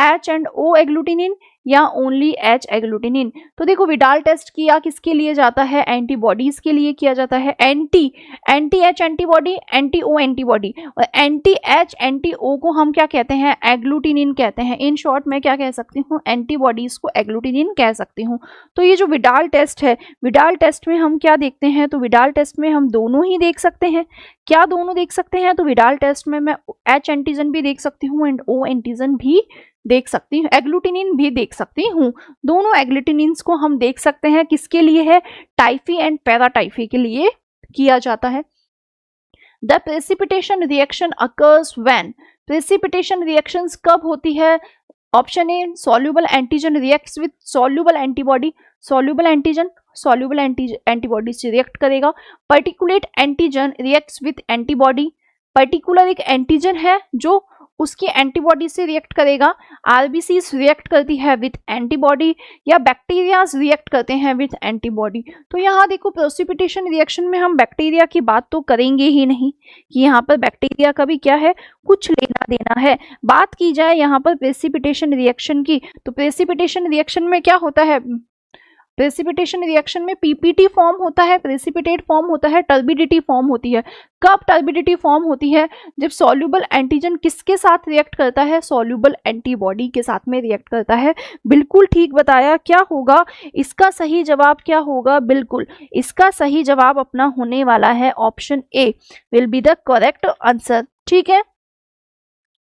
H and O agglutinin, या only H agglutinin. तो देखो Widal test किया किसके लिए जाता है, एंटीबॉडीज के लिए किया जाता है। एंटी एच एंटीबॉडी, एंटी ओ एंटीबॉडी, और एंटी एच एंटी ओ को हम क्या कहते हैं, एग्लूटिनिन कहते हैं। इन शॉर्ट मैं क्या कह सकती हूँ, एंटीबॉडीज को एग्लूटिनिन कह सकती हूँ। तो ये जो विडाल टेस्ट है, विडाल टेस्ट में हम क्या देखते हैं, तो विडाल टेस्ट में हम दोनों ही देख सकते हैं। क्या दोनों देख सकते हैं, तो विडाल टेस्ट में मैं एच एंटीजन भी देख सकती हूँ एंड ओ एंटीजन भी देख सकती हूँ, एग्लूटिनिन भी देख सकती हूँ। दोनों एग्लूटिनिन्स को हम देख सकते हैं, किसके लिए है, टाइफी एंड पैराटाइफी के लिए किया जाता है। The precipitation reaction occurs when, precipitation reactions कब होती है, option A soluble antigen reacts with soluble antibody, soluble antigen soluble antibody से रिएक्ट करेगा। Particulate antigen reacts with antibody, particular एक एंटीजन है जो उसकी एंटीबॉडी से रिएक्ट करेगा। आरबीसीज रिएक्ट करती है विथ एंटीबॉडी, या बैक्टीरियाज रिएक्ट करते हैं विथ एंटीबॉडी। तो यहाँ देखो प्रेसिपिटेशन रिएक्शन में हम बैक्टीरिया की बात तो करेंगे ही नहीं, कि यहाँ पर बैक्टीरिया का भी क्या है, कुछ लेना देना है। बात की जाए यहाँ पर प्रेसिपिटेशन रिएक्शन की, तो प्रेसिपिटेशन रिएक्शन में क्या होता है, प्रेसिपिटेशन रिएक्शन में पीपीटी फॉर्म होता है, प्रेसिपिटेट फॉर्म होता है, टर्बिडिटी फॉर्म होती है। कब टर्बिडिटी फॉर्म होती है, जब सॉल्युबल एंटीजन किसके साथ रिएक्ट करता है, सॉल्युबल एंटीबॉडी के साथ में रिएक्ट करता है। बिल्कुल ठीक बताया, क्या होगा इसका सही जवाब, क्या होगा, बिल्कुल इसका सही जवाब अपना होने वाला है option A will be the correct answer, ठीक है।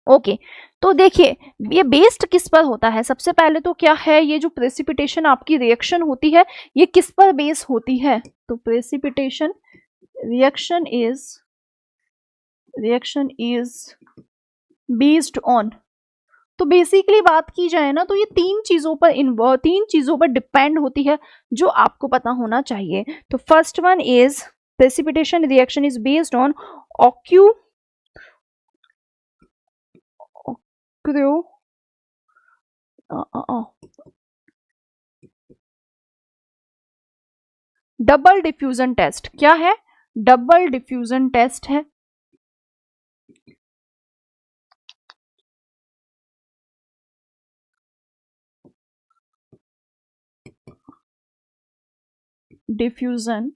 ओके तो देखिए ये बेस्ड किस पर होता है, सबसे पहले तो क्या है, ये जो प्रेसिपिटेशन आपकी रिएक्शन होती है ये किस पर बेस होती है, तो precipitation reaction is based on, तो बेसिकली बात की जाए ना तो ये तीन चीजों पर डिपेंड होती है जो आपको पता होना चाहिए। तो first one is precipitation reaction is based on double diffusion test. क्या है, डबल डिफ्यूजन टेस्ट है। डिफ्यूजन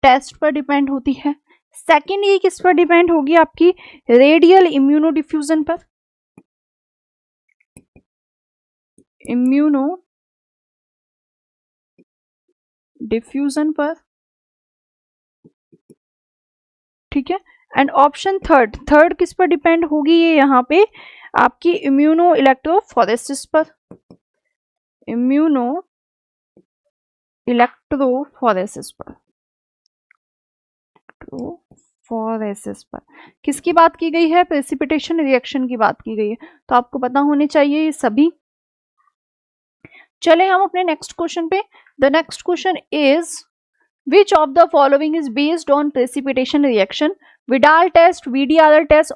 टेस्ट पर डिपेंड होती है। सेकेंड ये किस पर डिपेंड होगी, आपकी रेडियल इम्यूनो डिफ्यूजन पर, इम्यूनो डिफ्यूजन पर, ठीक है। एंड ऑप्शन थर्ड किस पर डिपेंड होगी, ये यहाँ पे आपकी इम्यूनो इलेक्ट्रोफोरेसिस पर, इम्यूनो इलेक्ट्रोफोरेसिस पर, फॉरेसिस पर किसकी बात की गई है, प्रेसिपिटेशन रिएक्शन की बात की गई है, तो आपको पता होने चाहिए ये सभी। चले हम अपने नेक्स्ट क्वेश्चन पे। The next question is which of the following is based on precipitation reaction, Widal test, VDRL test,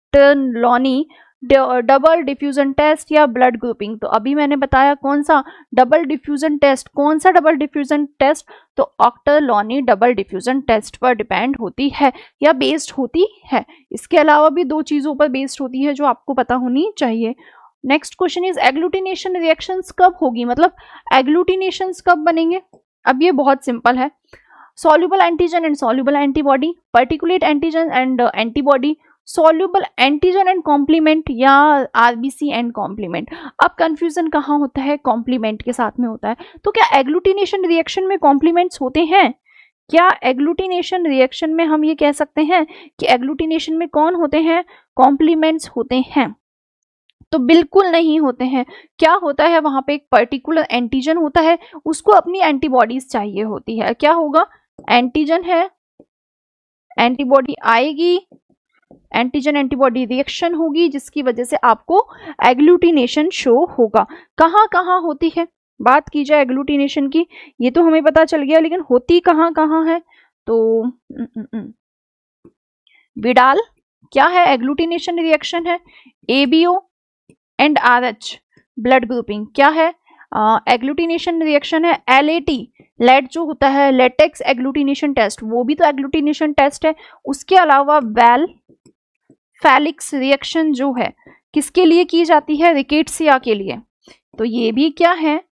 Ouchterlony double diffusion test या ब्लड ग्रुपिंग। तो अभी मैंने बताया कौन सा डबल डिफ्यूजन टेस्ट, कौन सा डबल डिफ्यूजन टेस्ट, तो ऑक्टेलॉनी डबल डिफ्यूजन टेस्ट पर डिपेंड होती है या बेस्ड होती है। इसके अलावा भी 2 चीजों पर बेस्ड होती है जो आपको पता होनी चाहिए। Next question is agglutination reactions कब होगी, मतलब एग्लूटिनेशंस कब बनेंगे। अब ये बहुत सिंपल है, soluble antigen and soluble antibody, particulate antigen and antibody, soluble antigen and complement या आरबीसी एंड कॉम्प्लीमेंट। अब कंफ्यूजन कहाँ होता है, कॉम्प्लीमेंट के साथ में होता है। तो क्या एग्लूटिनेशन रिएक्शन में कॉम्प्लीमेंट्स होते हैं, क्या एग्लूटिनेशन रिएक्शन में हम ये कह सकते हैं कि एग्लूटिनेशन में कौन होते हैं, कॉम्प्लीमेंट्स होते हैं। तो बिल्कुल नहीं होते हैं। क्या होता है, वहां पे एक पर्टिकुलर एंटीजन होता है, उसको अपनी एंटीबॉडीज चाहिए होती है। क्या होगा, एंटीजन है, एंटीबॉडी आएगी, एंटीजन एंटीबॉडी रिएक्शन होगी जिसकी वजह से आपको एग्लूटिनेशन शो होगा। कहाँ कहाँ होती है, बात की जाए एग्लूटिनेशन की, ये तो हमें पता चल गया, लेकिन होती कहाँ कहाँ है। तो विडाल क्या है, एग्लूटिनेशन रिएक्शन है। ABO and RH blood grouping क्या है, एग्लूटिनेशन रिएक्शन है। एलएटी लेट जो होता है लेटेक्स एग्लूटिनेशन टेस्ट, वो भी तो एग्लूटिनेशन टेस्ट है। उसके अलावा वेल फेलिक्स रिएक्शन जो है किसके लिए की जाती है, रिकेट्सिया के लिए। तो ये भी क्या है,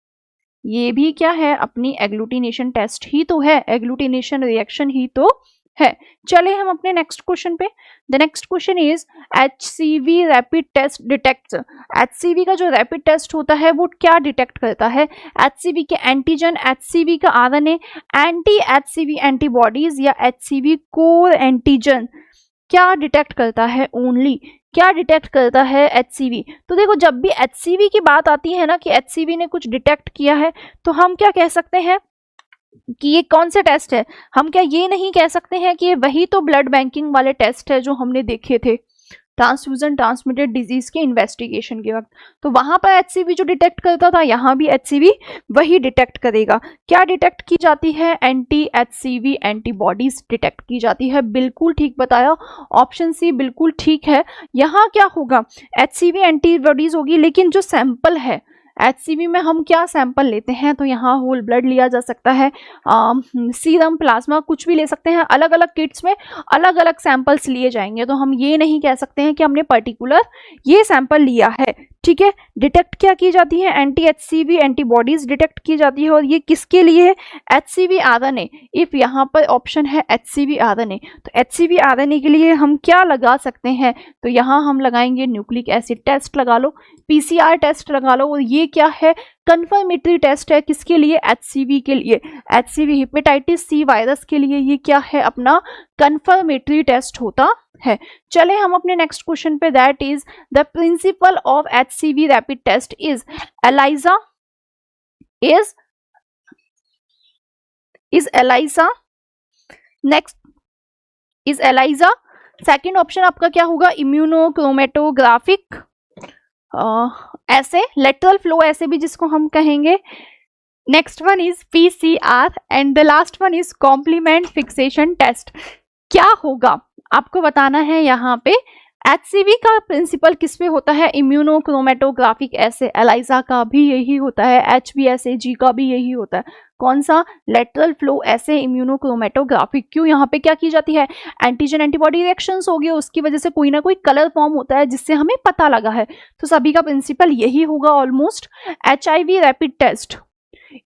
ये भी क्या है, अपनी एग्लूटिनेशन टेस्ट ही तो है, एग्लूटिनेशन रिएक्शन ही तो है। चले हम अपने नेक्स्ट क्वेश्चन पे। The next question is HCV rapid test detects. HCV का जो रैपिड टेस्ट होता है वो क्या डिटेक्ट करता है, HCV के एंटीजन, HCV का RNA, एंटी HCV एंटीबॉडीज या HCV कोर एंटीजन क्या डिटेक्ट करता है, ओनली क्या डिटेक्ट करता है, HCV। तो देखो जब भी HCV की बात आती है ना कि HCV ने कुछ डिटेक्ट किया है, तो हम क्या कह सकते हैं कि ये कौन से टेस्ट है। हम क्या ये नहीं कह सकते हैं कि ये वही तो ब्लड बैंकिंग वाले टेस्ट है जो हमने देखे थे ट्रांसफ्यूजन ट्रांसमिटेड डिजीज के इन्वेस्टिगेशन के वक्त। तो वहां पर HCV जो डिटेक्ट करता था, यहाँ भी HCV वही डिटेक्ट करेगा। क्या डिटेक्ट की जाती है, एंटी HCV एंटीबॉडीज डिटेक्ट की जाती है। बिल्कुल ठीक बताया, ऑप्शन सी बिल्कुल ठीक है। यहाँ क्या होगा, HCV एंटीबॉडीज होगी, लेकिन जो सैंपल है HCV में हम क्या सैंपल लेते हैं, तो यहाँ होल ब्लड लिया जा सकता है, सीरम, प्लाज्मा, कुछ भी ले सकते हैं। अलग अलग किट्स में अलग अलग सैंपल्स लिए जाएंगे, तो हम ये नहीं कह सकते हैं कि हमने पर्टिकुलर ये सैंपल लिया है। ठीक है, डिटेक्ट क्या की जाती है, एंटी HCV एंटीबॉडीज डिटेक्ट की जाती है, और ये किसके लिए है, HCV RNA। इफ यहाँ पर ऑप्शन है HCV RNA, तो HCV RNA के लिए हम क्या लगा सकते हैं, तो यहाँ हम लगाएंगे न्यूक्लिक एसिड टेस्ट लगा लो, PCR टेस्ट लगा लो। और ये क्या है, कंफर्मेटरी टेस्ट है, किसके लिए, HCV के लिए, HCV हेपेटाइटिस C वायरस के लिए ये क्या है, अपना कंफर्मेटरी टेस्ट होता है। चले हम अपने नेक्स्ट क्वेश्चन पे, that is the principle of HCV rapid test is ELISA, is ELISA, next is ELISA। Second option आपका क्या होगा, इम्यूनोक्रोमेटोग्राफिक ऐसे, लेटरल फ्लो ऐसे भी जिसको हम कहेंगे। Next one is PCR and the last one is complement fixation test. क्या होगा आपको बताना है यहाँ पे, HCV का प्रिंसिपल किस पे होता है, इम्यूनोक्रोमेटोग्राफिक ऐसे। ELISA का भी यही होता है, HBsAg का भी यही होता है। कौन सा, लेटरल फ्लो ऐसे इम्यूनोक्रोमेटोग्राफिक। क्यों, यहाँ पे क्या की जाती है, एंटीजन एंटीबॉडी रिएक्शंस हो गए, उसकी वजह से कोई ना कोई कलर फॉर्म होता है जिससे हमें पता लगा है। तो सभी का प्रिंसिपल यही होगा almost. HIV rapid test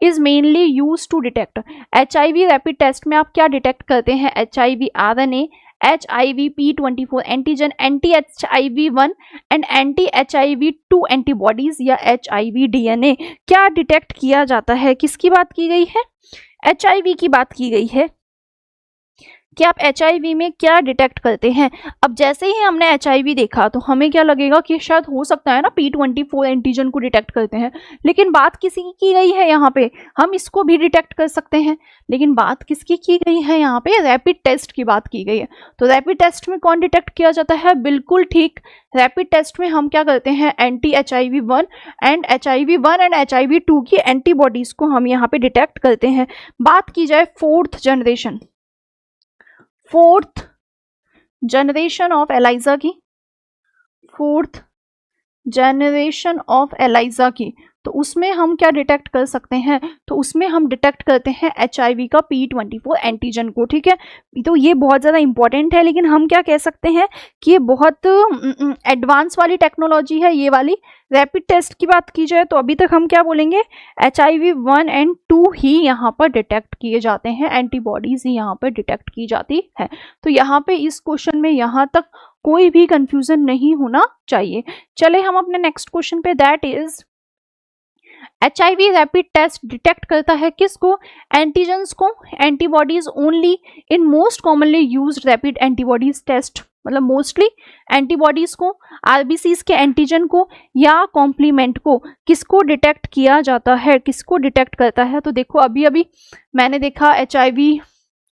is mainly use to detect, HIV rapid test में आप क्या डिटेक्ट करते हैं, HIV RNA, HIV P24 antigen, anti HIV1 and anti HIV2 antibodies या HIV DNA। क्या डिटेक्ट किया जाता है, किसकी बात की गई है, HIV की बात की गई है कि आप HIV में क्या डिटेक्ट करते हैं। अब जैसे ही हमने HIV देखा तो हमें क्या लगेगा कि शायद हो सकता है ना P24 एंटीजन को डिटेक्ट करते हैं, लेकिन बात किसी की गई है यहाँ पे, हम इसको भी डिटेक्ट कर सकते हैं, लेकिन बात किसकी की गई है यहाँ पे, रैपिड टेस्ट की बात की गई है। तो रैपिड टेस्ट में कौन डिटेक्ट किया जाता है, बिल्कुल ठीक, रैपिड टेस्ट में हम क्या करते हैं, एंटी HIV1 एंड HIV2 की एंटीबॉडीज को हम यहाँ पे डिटेक्ट करते हैं। बात की जाए फोर्थ जनरेशन ऑफ ELISA की, 4th जनरेशन ऑफ एलाइजा की, तो उसमें हम क्या डिटेक्ट कर सकते हैं, तो उसमें हम डिटेक्ट करते हैं HIV का P24 एंटीजन को, ठीक है। तो ये बहुत ज़्यादा इंपॉर्टेंट है, लेकिन हम क्या कह सकते हैं कि ये बहुत एडवांस वाली टेक्नोलॉजी है ये वाली। रैपिड टेस्ट की बात की जाए तो अभी तक हम क्या बोलेंगे, HIV 1 और 2 ही यहाँ पर डिटेक्ट किए जाते हैं, एंटीबॉडीज ही यहाँ पर डिटेक्ट की जाती है। तो यहाँ पे इस क्वेश्चन में यहाँ तक कोई भी कंफ्यूजन नहीं होना चाहिए। चले हम अपने नेक्स्ट क्वेश्चन पे, that is HIV rapid test detect करता है किसको, एंटीजेंस को, antibodies only in most commonly used rapid antibodies test, मतलब मोस्टली एंटीबॉडीज को, RBCs के एंटीजन को, या कॉम्प्लीमेंट को, किसको डिटेक्ट किया जाता है, किसको डिटेक्ट करता है। तो देखो अभी अभी मैंने देखा HIV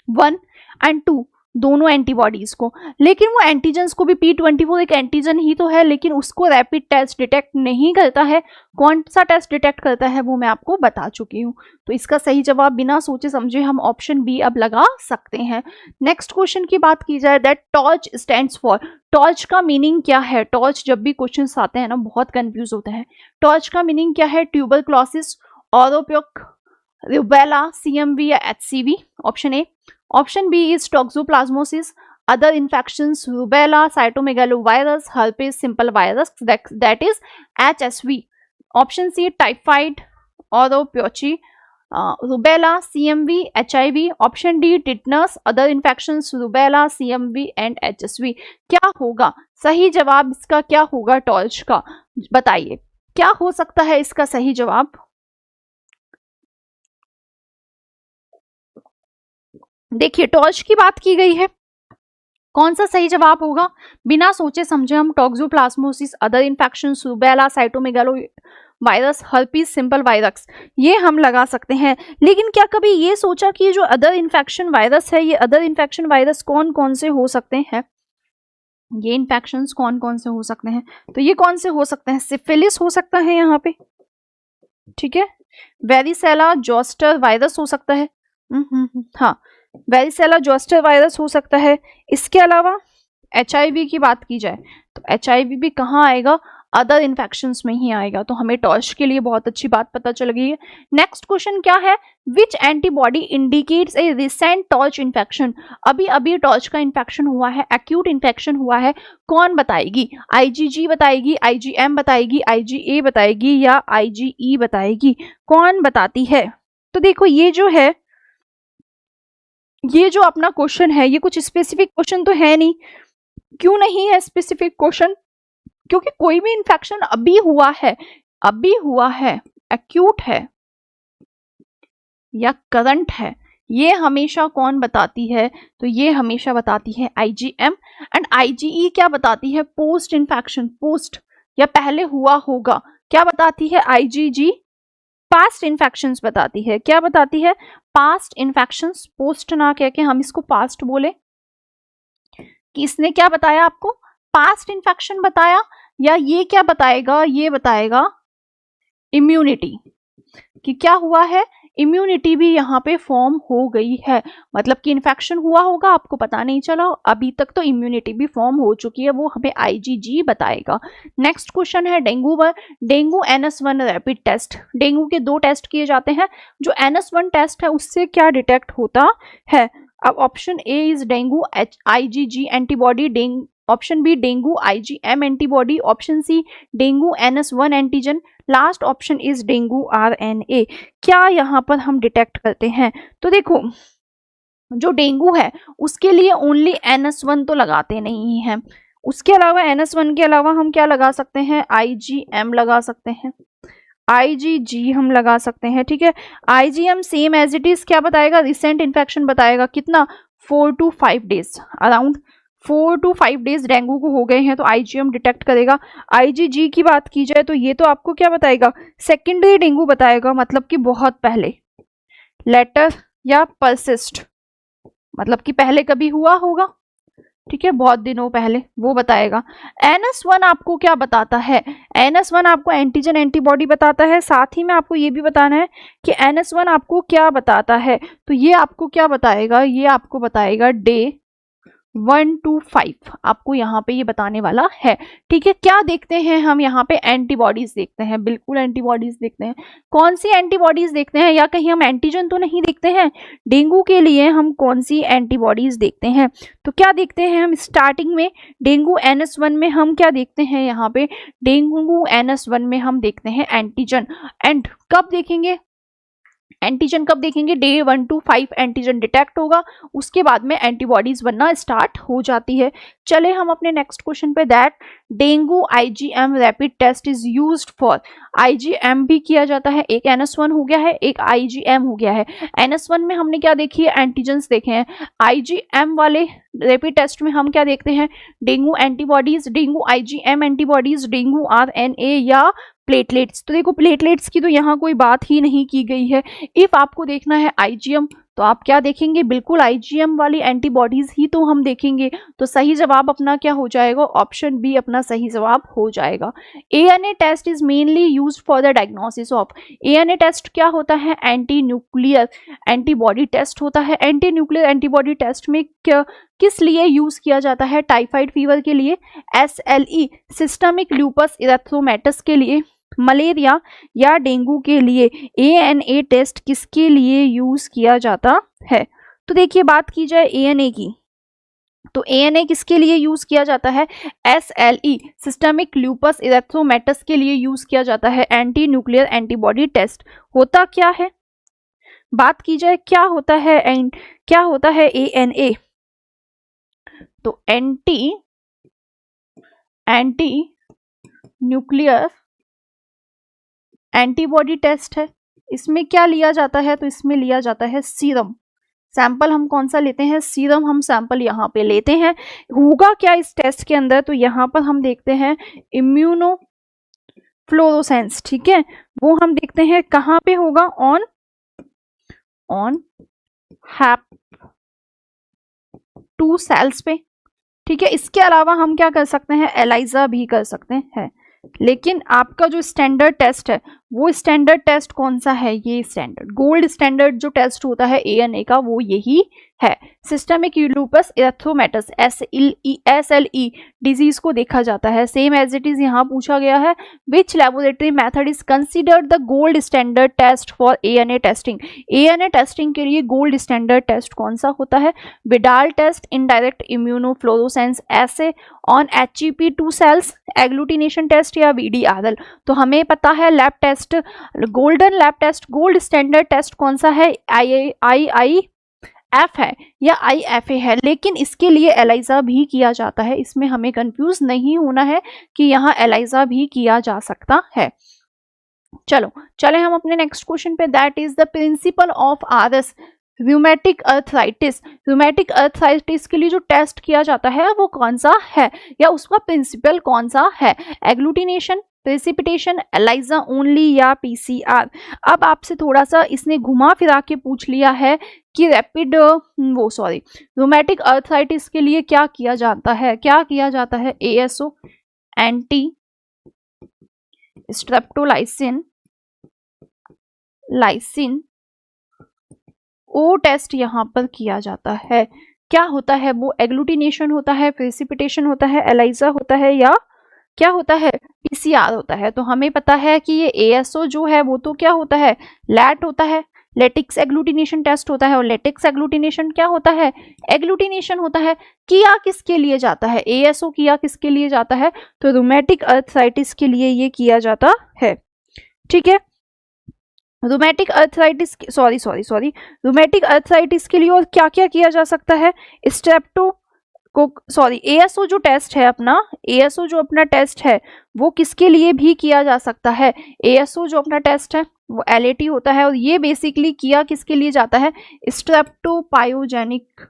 1 और 2 दोनों एंटीबॉडीज को, लेकिन वो एंटीजन्स को भी P24 एक एंटीजन ही तो है, लेकिन उसको रैपिड टेस्ट डिटेक्ट नहीं करता है। कौन सा टेस्ट डिटेक्ट करता है वो मैं आपको बता चुकी हूँ। तो इसका सही जवाब बिना सोचे समझे हम ऑप्शन बी अब लगा सकते हैं। नेक्स्ट क्वेश्चन की बात की जाए, that torch stands for, torch का मीनिंग क्या है। टॉर्च जब भी क्वेश्चन आते हैं ना बहुत कंफ्यूज होते हैं। टॉर्च का मीनिंग क्या है, ट्यूबरक्लोसिस, ऑरोप्योक, रूबेला, CMV या HCV, option A. Option B is toxoplasmosis, other infections, rubella, cytomegalovirus, herpes simplex virus, that is HSV। Option C typhoid, ऑरोप्योची, rubella, CMV, HIV। Option D tetanus, other infections, rubella, CMV and HSV। क्या होगा सही जवाब इसका, क्या होगा torch का, बताइए क्या हो सकता है इसका सही जवाब। देखिए टॉर्च की बात की गई है, कौन सा सही जवाब होगा, बिना सोचे समझे हम toxoplasmosis, other infections, rubella, cytomegalo virus, herpes simple virus, ये हम लगा सकते हैं। लेकिन क्या कभी ये सोचा कि जो अदर इन्फेक्शन वायरस है, ये अदर इन्फेक्शन वायरस कौन कौन से हो सकते हैं, ये इन्फेक्शंस कौन कौन से हो सकते हैं। तो ये कौन से हो सकते हैं, सिफिलिस हो सकता है यहाँ पे, ठीक है, वेरिसेला जोस्टर वायरस हो सकता है, हाँ वेरिसेला जोस्टर वायरस हो सकता है। इसके अलावा HIV की बात की जाए तो HIV भी कहाँ आएगा, अदर इन्फेक्शंस में ही आएगा। तो हमें टॉर्च के लिए बहुत अच्छी बात पता चल गई है। नेक्स्ट क्वेश्चन क्या है, which antibody indicates a recent TORCH infection, अभी अभी टॉर्च का इन्फेक्शन हुआ है, एक्यूट इन्फेक्शन हुआ है, कौन बताएगी, IgG बताएगी, IgM बताएगी, IgA बताएगी या IgE बताएगी, कौन बताती है। तो देखो ये जो है, ये जो अपना क्वेश्चन है ये कुछ स्पेसिफिक क्वेश्चन तो है नहीं। क्यों नहीं है स्पेसिफिक क्वेश्चन, क्योंकि कोई भी इन्फेक्शन अभी हुआ है, एक्यूट है या करंट है, ये हमेशा कौन बताती है, तो ये हमेशा बताती है IgM। एंड IgE क्या बताती है, पोस्ट इन्फेक्शन, पोस्ट या पहले हुआ होगा, क्या बताती है IgG, पास्ट इन्फेक्शंस बताती है, क्या बताती है, पास्ट इन्फेक्शंस, पोस्ट ना कह के हम इसको पास्ट बोले, कि इसने क्या बताया आपको, पास्ट इन्फेक्शन बताया, या ये क्या बताएगा, ये बताएगा इम्यूनिटी, कि क्या हुआ है, इम्यूनिटी भी यहाँ पे फॉर्म हो गई है, मतलब कि इन्फेक्शन हुआ होगा आपको पता नहीं चला, अभी तक तो इम्यूनिटी भी फॉर्म हो चुकी है, वो हमें IgG बताएगा। नेक्स्ट क्वेश्चन है डेंगू पर, dengue NS1 rapid test, dengue के 2 टेस्ट किए जाते हैं, जो NS1 टेस्ट है उससे क्या डिटेक्ट होता है। अब option A is dengue IgG antibody, option B dengue IgM antibody, option C dengue NS1 antigen, last option is dengue RNA। क्या यहाँ पर हम डिटेक्ट करते हैं, तो देखो जो डेंगू है उसके लिए ओनली NS1 तो लगाते नहीं हैं, उसके अलावा NS1 के अलावा हम क्या लगा सकते हैं, IgM लगा सकते हैं, IgG हम लगा सकते हैं, ठीक है। IgM same as it is क्या बताएगा, रिसेंट इन्फेक्शन बताएगा, कितना 4 to 5 days, around 4 to 5 days dengue को हो गए हैं तो IgM डिटेक्ट करेगा। IgG की बात की जाए तो ये तो आपको क्या बताएगा, सेकेंडरी डेंगू बताएगा, मतलब कि बहुत पहले, लेटर या परसिस्ट, मतलब कि पहले कभी हुआ होगा, ठीक है, बहुत दिनों पहले, वो बताएगा। NS1 आपको क्या बताता है, NS1 आपको एंटीजन एंटीबॉडी बताता है, साथ ही में आपको ये भी बताना है कि NS1 आपको क्या बताता है, तो ये आपको क्या बताएगा, ये आपको बताएगा डे 1 to 5 आपको यहाँ पे ये बताने वाला है। ठीक है, क्या देखते हैं हम यहाँ पे? एंटीबॉडीज देखते हैं, बिल्कुल एंटीबॉडीज देखते हैं। कौन सी एंटीबॉडीज देखते हैं, या कहीं हम एंटीजन तो नहीं देखते हैं? डेंगू के लिए हम कौन सी एंटीबॉडीज देखते हैं? तो क्या देखते हैं हम स्टार्टिंग में? डेंगू NS1 में हम क्या देखते हैं यहाँ पे? डेंगू NS1 में हम देखते हैं एंटीजन। एंड कब देखेंगे एंटीजन? कब देखेंगे? डे 1 to 5 एंटीजन डिटेक्ट होगा, उसके बाद में एंटीबॉडीज बनना स्टार्ट हो जाती है। चले हम अपने नेक्स्ट क्वेश्चन पे। That dengue IgM rapid test is used for. IgM भी किया जाता है, एक NS1 हो गया है, एक IgM हो गया है। NS1 में हमने क्या देखी है? एंटीजन्स देखे हैं। IgM वाले रैपिड टेस्ट में हम क्या देखते हैं? Dengue antibodies, dengue IgM antibodies, dengue RNA या प्लेटलेट्स। तो देखो प्लेटलेट्स की तो यहाँ कोई बात ही नहीं की गई है। इफ आपको देखना है IgM, तो आप क्या देखेंगे? बिल्कुल IgM वाली एंटीबॉडीज ही तो हम देखेंगे। तो सही जवाब अपना क्या हो जाएगा? ऑप्शन बी अपना सही जवाब हो जाएगा। ANA test is mainly used for the diagnosis of. ANA test क्या होता है? एंटी न्यूक्लियर एंटीबॉडी टेस्ट होता है। एंटी न्यूक्लियर एंटीबॉडी टेस्ट में किस लिए यूज किया जाता है? टाइफाइड फीवर के लिए, SLE सिस्टमिक ल्यूपस इरिथ्रोमैटस के लिए, मलेरिया या डेंगू के लिए। ANA टेस्ट किसके लिए यूज किया जाता है? तो देखिए बात की जाए ANA की, तो ANA किसके लिए यूज किया जाता है? SLE सिस्टमिक ल्यूपस इरिथ्रोमैटस के लिए यूज किया जाता है। एंटी न्यूक्लियर एंटीबॉडी टेस्ट होता क्या है? बात की जाए क्या होता है ANA? तो एंटी न्यूक्लियर एंटीबॉडी टेस्ट है। इसमें क्या लिया जाता है? तो इसमें लिया जाता है सीरम। सैंपल हम कौन सा लेते हैं? सीरम हम सैंपल यहाँ पे लेते हैं। होगा क्या इस टेस्ट के अंदर? तो यहाँ पर हम देखते हैं इम्यूनोफ्लोरोसेंस। ठीक है, वो हम देखते हैं कहाँ पे होगा? ऑन हैप2 सेल्स पे। ठीक है, इसके अलावा हम क्या कर सकते हैं? एलाइजा भी कर सकते हैं। लेकिन आपका जो स्टैंडर्ड टेस्ट है, वो स्टैंडर्ड टेस्ट कौन सा है? ये स्टैंडर्ड गोल्ड स्टैंडर्ड जो टेस्ट होता है ANA का, वो यही है। सिस्टमिक लूपस इरिथ्रोमैटस SLE डिजीज को देखा जाता है। सेम एज इट इज यहाँ पूछा गया है। Which laboratory method is considered the gold standard test for ANA टेस्टिंग? ANA टेस्टिंग के लिए गोल्ड स्टैंडर्ड टेस्ट कौन सा होता है? Widal test, indirect immunofluorescence assay on HEP2 cells, agglutination test या VDRL? तो हमें पता है lab test, golden lab test, gold standard test कौन सा है? IIF है या IFA है। लेकिन इसके लिए एलाइजा भी किया जाता है। इसमें हमें कंफ्यूज नहीं होना है कि यहाँ एलाइजा भी किया जा सकता है। चले हम अपने नेक्स्ट क्वेश्चन पे। That is the principle of RS rheumatic arthritis. Rheumatic arthritis के लिए जो टेस्ट किया जाता है वो कौन सा है, या उसका प्रिंसिपल कौन सा है? एग्लूटिनेशन, प्रेसिपिटेशन, एलाइजा ओनली या PCR? अब आपसे थोड़ा सा इसने घुमा फिरा के पूछ लिया है कि रूमेटिक अर्थराइटिस के लिए क्या किया जाता है? ASO anti streptolysin O test यहाँ पर किया जाता है। क्या होता है वो? एग्लूटिनेशन होता है, प्रेसिपिटेशन होता है, एलाइजा होता है, या क्या होता है? PCR होता है। तो हमें पता है कि ये ASO जो है वो तो क्या होता है? लैट होता है, लेटिक्स एग्लूटिनेशन टेस्ट होता है। और लेटिक्स एग्लूटिनेशन क्या होता है? एग्लूटिनेशन होता है। किया किसके लिए जाता है? ASO किया किसके लिए जाता है? तो रूमेटिक अर्थराइटिस के लिए ये किया जाता है। ठीक है, रूमेटिक अर्थराइटिस के लिए और क्या क्या किया जा सकता है? ASO जो टेस्ट है अपना, ASO जो अपना टेस्ट है वो किसके लिए भी किया जा सकता है? ASO जो अपना टेस्ट है वो LAT होता है। और ये बेसिकली किया किसके लिए जाता है? स्ट्रेप्टोपायोजेनिक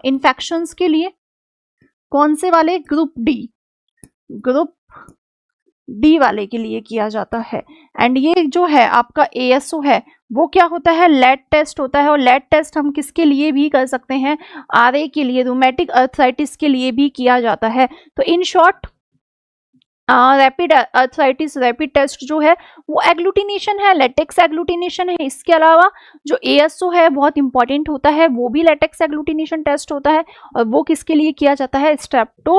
इन्फेक्शंस के लिए। कौन से वाले? ग्रुप डी वाले के लिए किया जाता है। एंड ये जो है आपका ASO है वो क्या होता है? लैट टेस्ट होता है। और लैट टेस्ट हम किसके लिए भी कर सकते हैं? RA के लिए, रूमेटिक अर्थराइटिस के लिए भी किया जाता है। तो in short rapid arthritis rapid test जो है वो एग्लूटिनेशन है, लेटेक्स एग्लूटिनेशन है। इसके अलावा जो ASO है बहुत इंपॉर्टेंट होता है, वो भी लेटेक्स एग्लूटिनेशन टेस्ट होता है और वो किसके लिए किया जाता है, स्ट्रेप्टो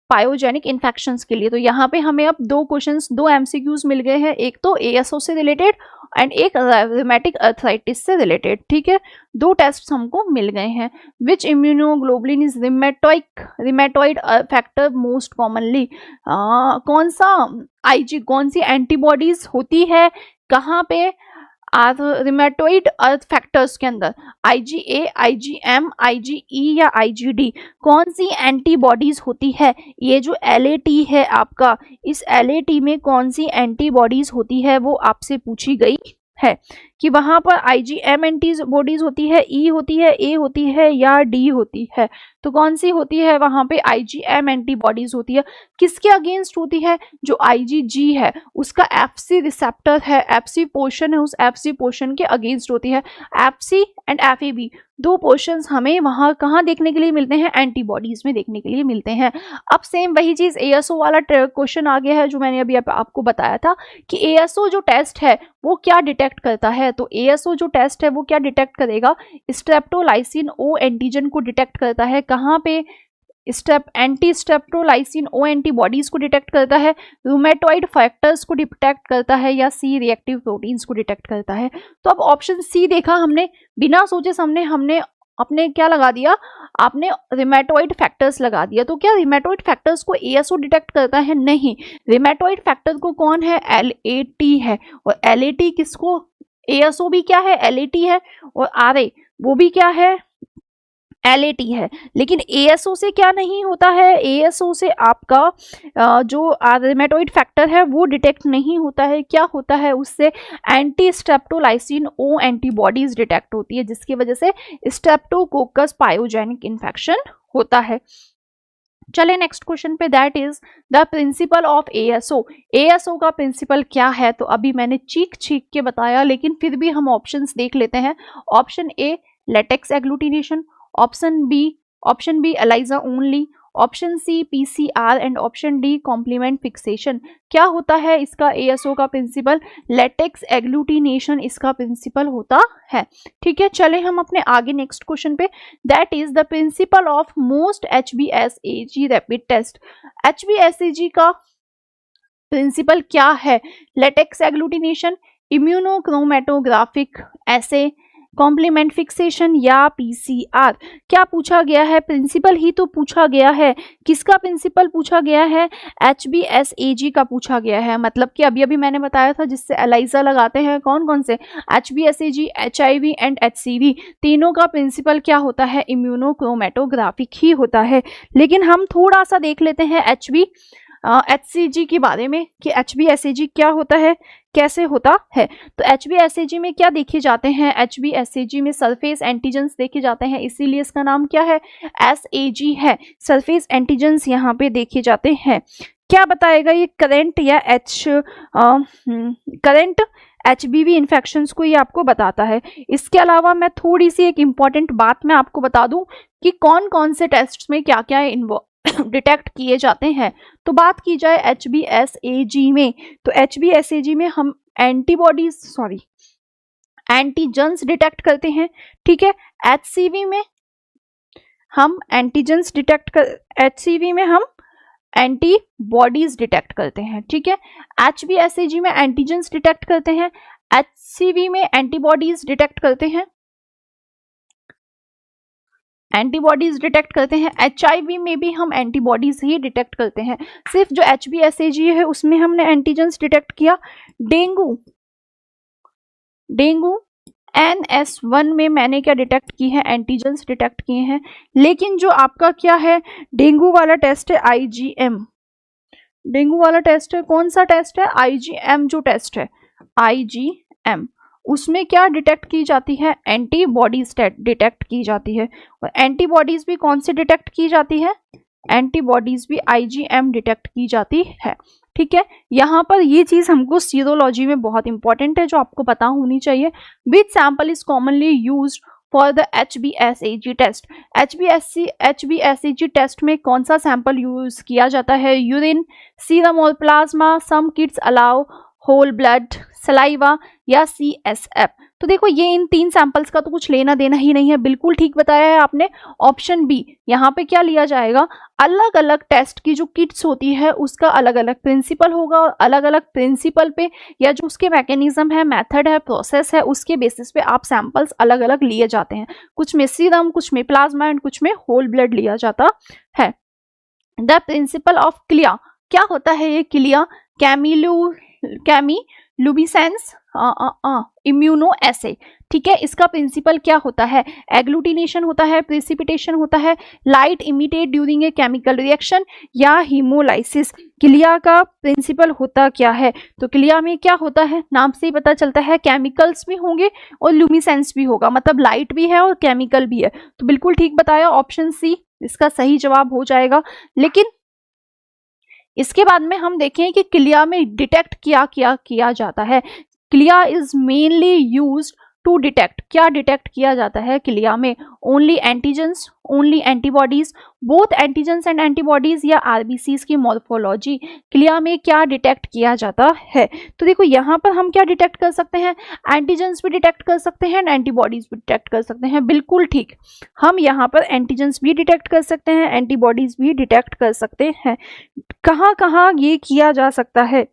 पायोजेनिक इन्फेक्शंस के लिए। तो यहाँ पे हमें अब दो क्वेश्चंस, दो MCQs मिल गए हैं, एक तो ASO से रिलेटेड एंड एक रिमेटिक अर्थराइटिस से रिलेटेड। ठीक है, दो टेस्ट हमको मिल गए हैं। Which immunoglobulin is rheumatoid factor most commonly, कौन सा IG, कौन सी एंटीबॉडीज होती है कहाँ पे रिमेटोइड अर्थ फैक्टर्स के अंदर, IgA, IgM, IgE या IgD, कौन सी एंटीबॉडीज होती है। ये जो LAT है आपका, इस LAT में कौन सी एंटीबॉडीज होती है वो आपसे पूछी गई है कि वहां पर IgM एंटीबॉडीज होती है, E होती है, A होती है या D होती है। तो कौन सी होती है वहां पे, IgM एंटीबॉडीज होती है। किसके अगेंस्ट होती है, जो IgG है उसका FC रिसेप्टर है, FC पोर्शन है, उस FC पोर्शन के अगेंस्ट होती है। FC एंड FAB दो पोर्शंस हमें वहां कहाँ देखने के लिए मिलते हैं, एंटीबॉडीज में देखने के लिए मिलते हैं। अब सेम वही चीज ASO वाला क्वेश्चन आ गया है जो मैंने अभी आपको बताया था कि ASO जो टेस्ट है वो क्या डिटेक्ट करता है। तो ASO जो टेस्ट है वो क्या डिटेक्ट करेगा, स्ट्रेप्टोलाइसिन O एंटीजन को डिटेक्ट करता है। कहाँ पे, एंटी स्ट्रेप्टोलाइसिन O एंटीबॉडीज को डिटेक्ट करता है, रूमेटॉइड फैक्टर्स को डिटेक्ट करता है या C रिएक्टिव प्रोटीन्स को डिटेक्ट करता है। तो अब ऑप्शन C देखा हमने, बिना सोचे हमने अपने क्या लगा दिया, आपने रिमेटॉइड फैक्टर्स लगा दिया। तो क्या रिमेटॉइड फैक्टर्स को ASO डिटेक्ट करता है, नहीं। रिमेटॉइड फैक्टर को कौन है, LAT है, और LAT किसको, ASO भी क्या है, LAT है, और RA वो भी क्या है, LAT है। लेकिन ASO से क्या नहीं होता है, ASO से आपका जो रिमेटॉइड फैक्टर है वो डिटेक्ट नहीं होता है। क्या होता है, उससे anti streptolysin O antibodies detect होती है, जिसकी वजह से स्ट्रेप्टोकोकस पायोजेनिक इन्फेक्शन होता है। चले नेक्स्ट क्वेश्चन पे, that is the principle of ASO। ASO का प्रिंसिपल क्या है, तो अभी मैंने चीख के बताया, लेकिन फिर भी हम ऑप्शंस देख लेते हैं। Option A latex agglutination, option B ELISA only, option C PCR and option D complement fixation. क्या होता है इसका ASO का प्रिंसिपल, लेटेक्स एग्लूटिनेशन इसका प्रिंसिपल होता है। ठीक है, चले हम अपने आगे नेक्स्ट क्वेश्चन पे, that is the principle of most HBsAg rapid test. HBsAg का प्रिंसिपल क्या है, latex agglutination, immunochromatographic assay, complement fixation या PCR। क्या पूछा गया है, प्रिंसिपल ही तो पूछा गया है। किसका प्रिंसिपल पूछा गया है, HBsAg का पूछा गया है। मतलब कि अभी अभी मैंने बताया था जिससे एलाइजा लगाते हैं, कौन कौन से, HBsAg, HIV एंड HCV, तीनों का प्रिंसिपल क्या होता है, इम्यूनोक्रोमेटोग्राफिक ही होता है। लेकिन हम थोड़ा सा देख लेते हैं HCG के बारे में कि HBsAg क्या होता है, कैसे होता है। तो HBsAg में क्या देखे जाते हैं, HBsAg में सरफेस एंटीजेंस देखे जाते हैं, इसीलिए इसका नाम क्या है, SAG है, सरफेस एंटीजेंस यहाँ पे देखे जाते हैं। क्या बताएगा ये, करंट या करंट HBV इन्फेक्शंस को ये आपको बताता है। इसके अलावा मैं थोड़ी सी एक इम्पॉर्टेंट बात मैं आपको बता दूं कि कौन कौन से टेस्ट में क्या क्या डिटेक्ट किए जाते हैं। तो बात की जाए HBsAg में, तो HBsAg में हम एंटीजेंस डिटेक्ट करते हैं। ठीक है, HCV में हम HCV में हम एंटीबॉडीज डिटेक्ट करते हैं। ठीक है, HBsAg में एंटीजेंस डिटेक्ट करते हैं, HCV में एंटीबॉडीज डिटेक्ट करते हैं, HIV में भी हम एंटीबॉडीज ही डिटेक्ट करते हैं। सिर्फ जो HBsAg है उसमें हमने एंटीजेंस डिटेक्ट किया। डेंगू NS1 में मैंने क्या डिटेक्ट की है, एंटीजेंस डिटेक्ट किए हैं। लेकिन जो आपका क्या है, डेंगू वाला टेस्ट है IgM, डेंगू वाला टेस्ट है, कौन सा टेस्ट है, IgM जो टेस्ट है IgM, उसमें क्या डिटेक्ट की जाती है, एंटीबॉडीज डिटेक्ट की जाती है। और एंटीबॉडीज भी कौन से डिटेक्ट की जाती है, एंटीबॉडीज भी IgM डिटेक्ट की जाती है। ठीक है, यहाँ पर ये चीज हमको सीरोलॉजी में बहुत इंपॉर्टेंट है, जो आपको पता होनी चाहिए। Which sample is commonly used for the HbSAg test. HbSAg test में कौन सा सैंपल यूज किया जाता है? यूरिन, सीरम और plasma, some kits allow whole blood, saliva या CSF। तो देखो ये इन 3 सैंपल्स का तो कुछ लेना देना ही नहीं है, बिल्कुल ठीक बताया है आपने। ऑप्शन बी, यहाँ पे क्या लिया जाएगा? अलग अलग टेस्ट की जो किट्स होती है उसका अलग अलग प्रिंसिपल होगा, और अलग अलग प्रिंसिपल पे या जो उसके मैकेनिज्म है, मेथड है, प्रोसेस है, उसके बेसिस पे आप सैंपल्स अलग अलग लिए जाते हैं। कुछ में सीरम, कुछ में प्लाज्मा एंड कुछ में होल ब्लड लिया जाता है। द प्रिंसिपल ऑफ क्लिया, क्या होता है ये क्लिया? कैमिलुबिसेंस इम्यूनोएसे, ठीक है। इसका प्रिंसिपल क्या होता है? एग्लूटिनेशन होता है, प्रेसिपिटेशन होता है, light imitate during a chemical reaction या हीमोलाइसिस। क्लिया का प्रिंसिपल होता क्या है? तो क्लिया में क्या होता है, नाम से ही पता चलता है, केमिकल्स भी होंगे और लुमिसेंस भी होगा, मतलब लाइट भी है और केमिकल भी है। तो बिल्कुल ठीक बताया, ऑप्शन सी इसका सही जवाब हो जाएगा। लेकिन इसके बाद में हम देखें कि क्लिया में डिटेक्ट किया जाता है। CLIA is mainly used to detect, क्या डिटेक्ट किया जाता है क्लिया में? Only antigens, only antibodies, both antigens and antibodies या आरबीसीज की मॉर्फोलॉजी। क्लिया में क्या डिटेक्ट किया जाता है? तो देखो यहाँ पर हम क्या डिटेक्ट कर सकते हैं? एंटीजेंस भी डिटेक्ट कर सकते हैं, एंटीबॉडीज भी डिटेक्ट कर सकते हैं, बिल्कुल ठीक। हम यहाँ पर एंटीजेंस भी डिटेक्ट कर सकते हैं, एंटीबॉडीज भी डिटेक्ट कर सकते हैं। कहाँ कहाँ ये किया जा सकता है?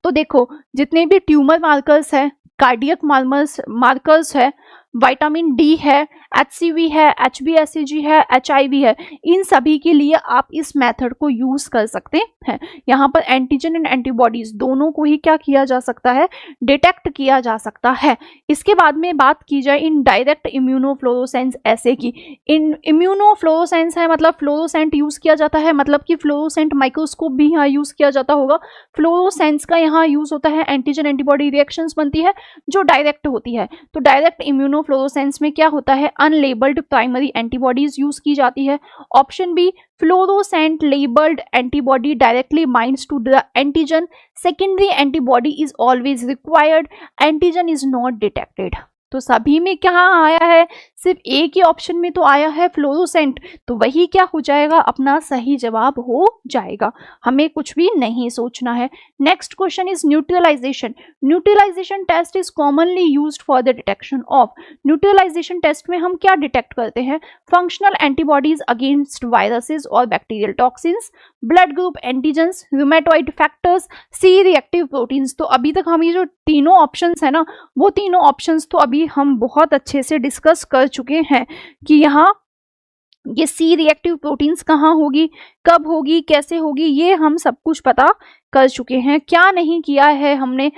तो देखो जितने भी ट्यूमर मार्कर्स है, कार्डियक मार्कर्स है, विटामिन डी है, HCV है, HbSAg है, HIV है, इन सभी के लिए आप इस मेथड को यूज कर सकते हैं। यहाँ पर एंटीजन एंड एंटीबॉडीज दोनों को ही क्या किया जा सकता है? डिटेक्ट किया जा सकता है। इसके बाद में बात की जाए इन डायरेक्ट इम्यूनोफ्लोरोसेंस ऐसे की। इन इम्यूनोफ्लोरोसेंस है मतलब फ्लोरोसेंट यूज किया जाता है, मतलब कि फ्लोरोसेंट माइक्रोस्कोप भी यहाँ यूज किया जाता होगा। फ्लोरोसेंस का यहाँ यूज होता है, एंटीजन एंटीबॉडी रिएक्शंस बनती है जो डायरेक्ट होती है। तो डायरेक्ट इम्यूनोफ्लोरोसेंस में क्या होता है? अनलेबल्ड प्राइमरी एंटीबॉडीज यूज की जाती है। Option B, fluorescent labelled antibody directly binds to the antigen, secondary antibody is always required, antigen is not detected. तो सभी में क्या आया है? सिर्फ एक ही ऑप्शन में तो आया है फ्लोरोसेंट, तो वही क्या हो जाएगा? अपना सही जवाब हो जाएगा, हमें कुछ भी नहीं सोचना है। Next question is neutralisation. Neutralisation test is commonly used for the detection of. Neutralisation test में हम क्या डिटेक्ट करते हैं? फंक्शनल एंटीबॉडीज अगेंस्ट वायरसेस और bacterial toxins, blood group antigens, rheumatoid factors, C reactive proteins. तो अभी तक हम ये जो तीनों ऑप्शंस है ना, वो तीनों ऑप्शंस तो अभी हम बहुत अच्छे से डिस्कस कर चुके हैं कि यहाँ ये सी रिएक्टिव प्रोटीन्स कहाँ होगी, कब होगी, कैसे होगी, ये हम सब कुछ पता कर चुके हैं। क्या नहीं किया है हमने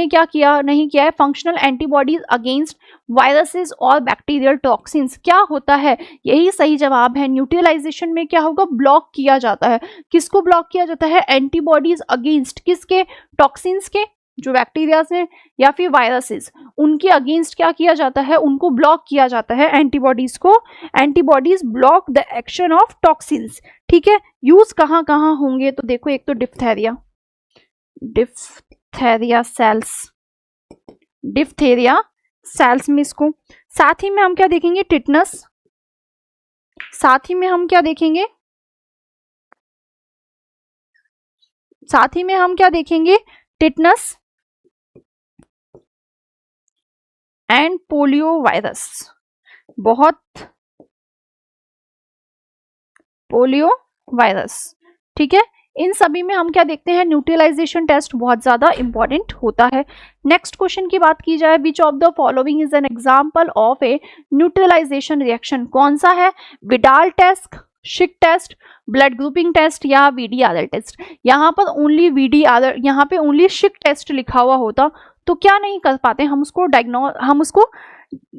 क्या किया नहीं किया है? फंक्शनल एंटीबॉडीज अगेंस्ट वायरसेस और बैक्टीरियल टॉक्सिन्स क्या होता है? यही सही जवाब है। न्यूट्रलाइजेशन में क्या होगा? ब्लॉक किया जाता है। किसको ब्लॉक किया जाता है? एंटीबॉडीज अगेंस्ट किसके? टॉक्सिन्स के, जो बैक्टीरिया से या फिर वायरसेस, उनके अगेंस्ट क्या किया जाता है? उनको ब्लॉक किया जाता है एंटीबॉडीज को। Antibodies block the action of toxins, ठीक है। यूज कहाँ कहाँ होंगे? तो देखो एक तो डिप्थेरिया सेल्स में इसको, साथ ही में हम क्या देखेंगे? टिटनस, साथ ही में हम क्या देखेंगे? टिटनस एंड पोलियो वायरस, ठीक है। इन सभी में हम क्या देखते हैं? न्यूट्रलाइजेशन टेस्ट बहुत ज्यादा इंपॉर्टेंट होता है। नेक्स्ट क्वेश्चन की बात की जाए, which of the following is an example of a neutralisation reaction? कौन सा है? Widal test, Schick test, blood grouping test या VDRL टेस्ट? यहाँ पर ओनली VDRL, यहाँ पे ओनली शिक टेस्ट लिखा हुआ होता तो क्या नहीं कर पाते हम उसको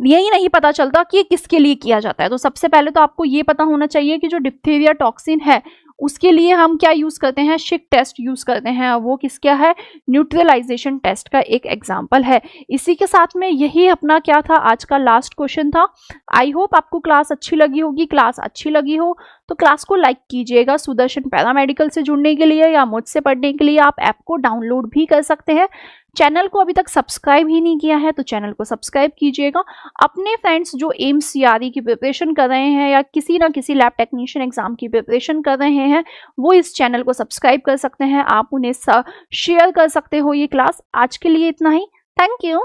यही नहीं पता चलता कि किसके लिए किया जाता है। तो सबसे पहले तो आपको ये पता होना चाहिए कि जो डिप्थीरिया टॉक्सिन है उसके लिए हम क्या यूज करते हैं? शिक टेस्ट यूज करते हैं। वो किसका है? न्यूट्रलाइजेशन टेस्ट का एक एग्जांपल है। इसी के साथ में यही अपना क्या था? आज का लास्ट क्वेश्चन था। आई होप आपको क्लास अच्छी लगी होगी। क्लास अच्छी लगी हो तो क्लास को लाइक कीजिएगा। सुदर्शन पैरामेडिकल से जुड़ने के लिए या मुझसे पढ़ने के लिए आप ऐप को डाउनलोड भी कर सकते हैं। चैनल को अभी तक सब्सक्राइब ही नहीं किया है तो चैनल को सब्सक्राइब कीजिएगा। अपने फ्रेंड्स जो एम्स सीआरई की प्रिपरेशन कर रहे हैं या किसी ना किसी लैब टेक्नीशियन एग्जाम की प्रिपरेशन कर रहे हैं, वो इस चैनल को सब्सक्राइब कर सकते हैं। आप उन्हें शेयर कर सकते हो ये क्लास। आज के लिए इतना ही। Thank you.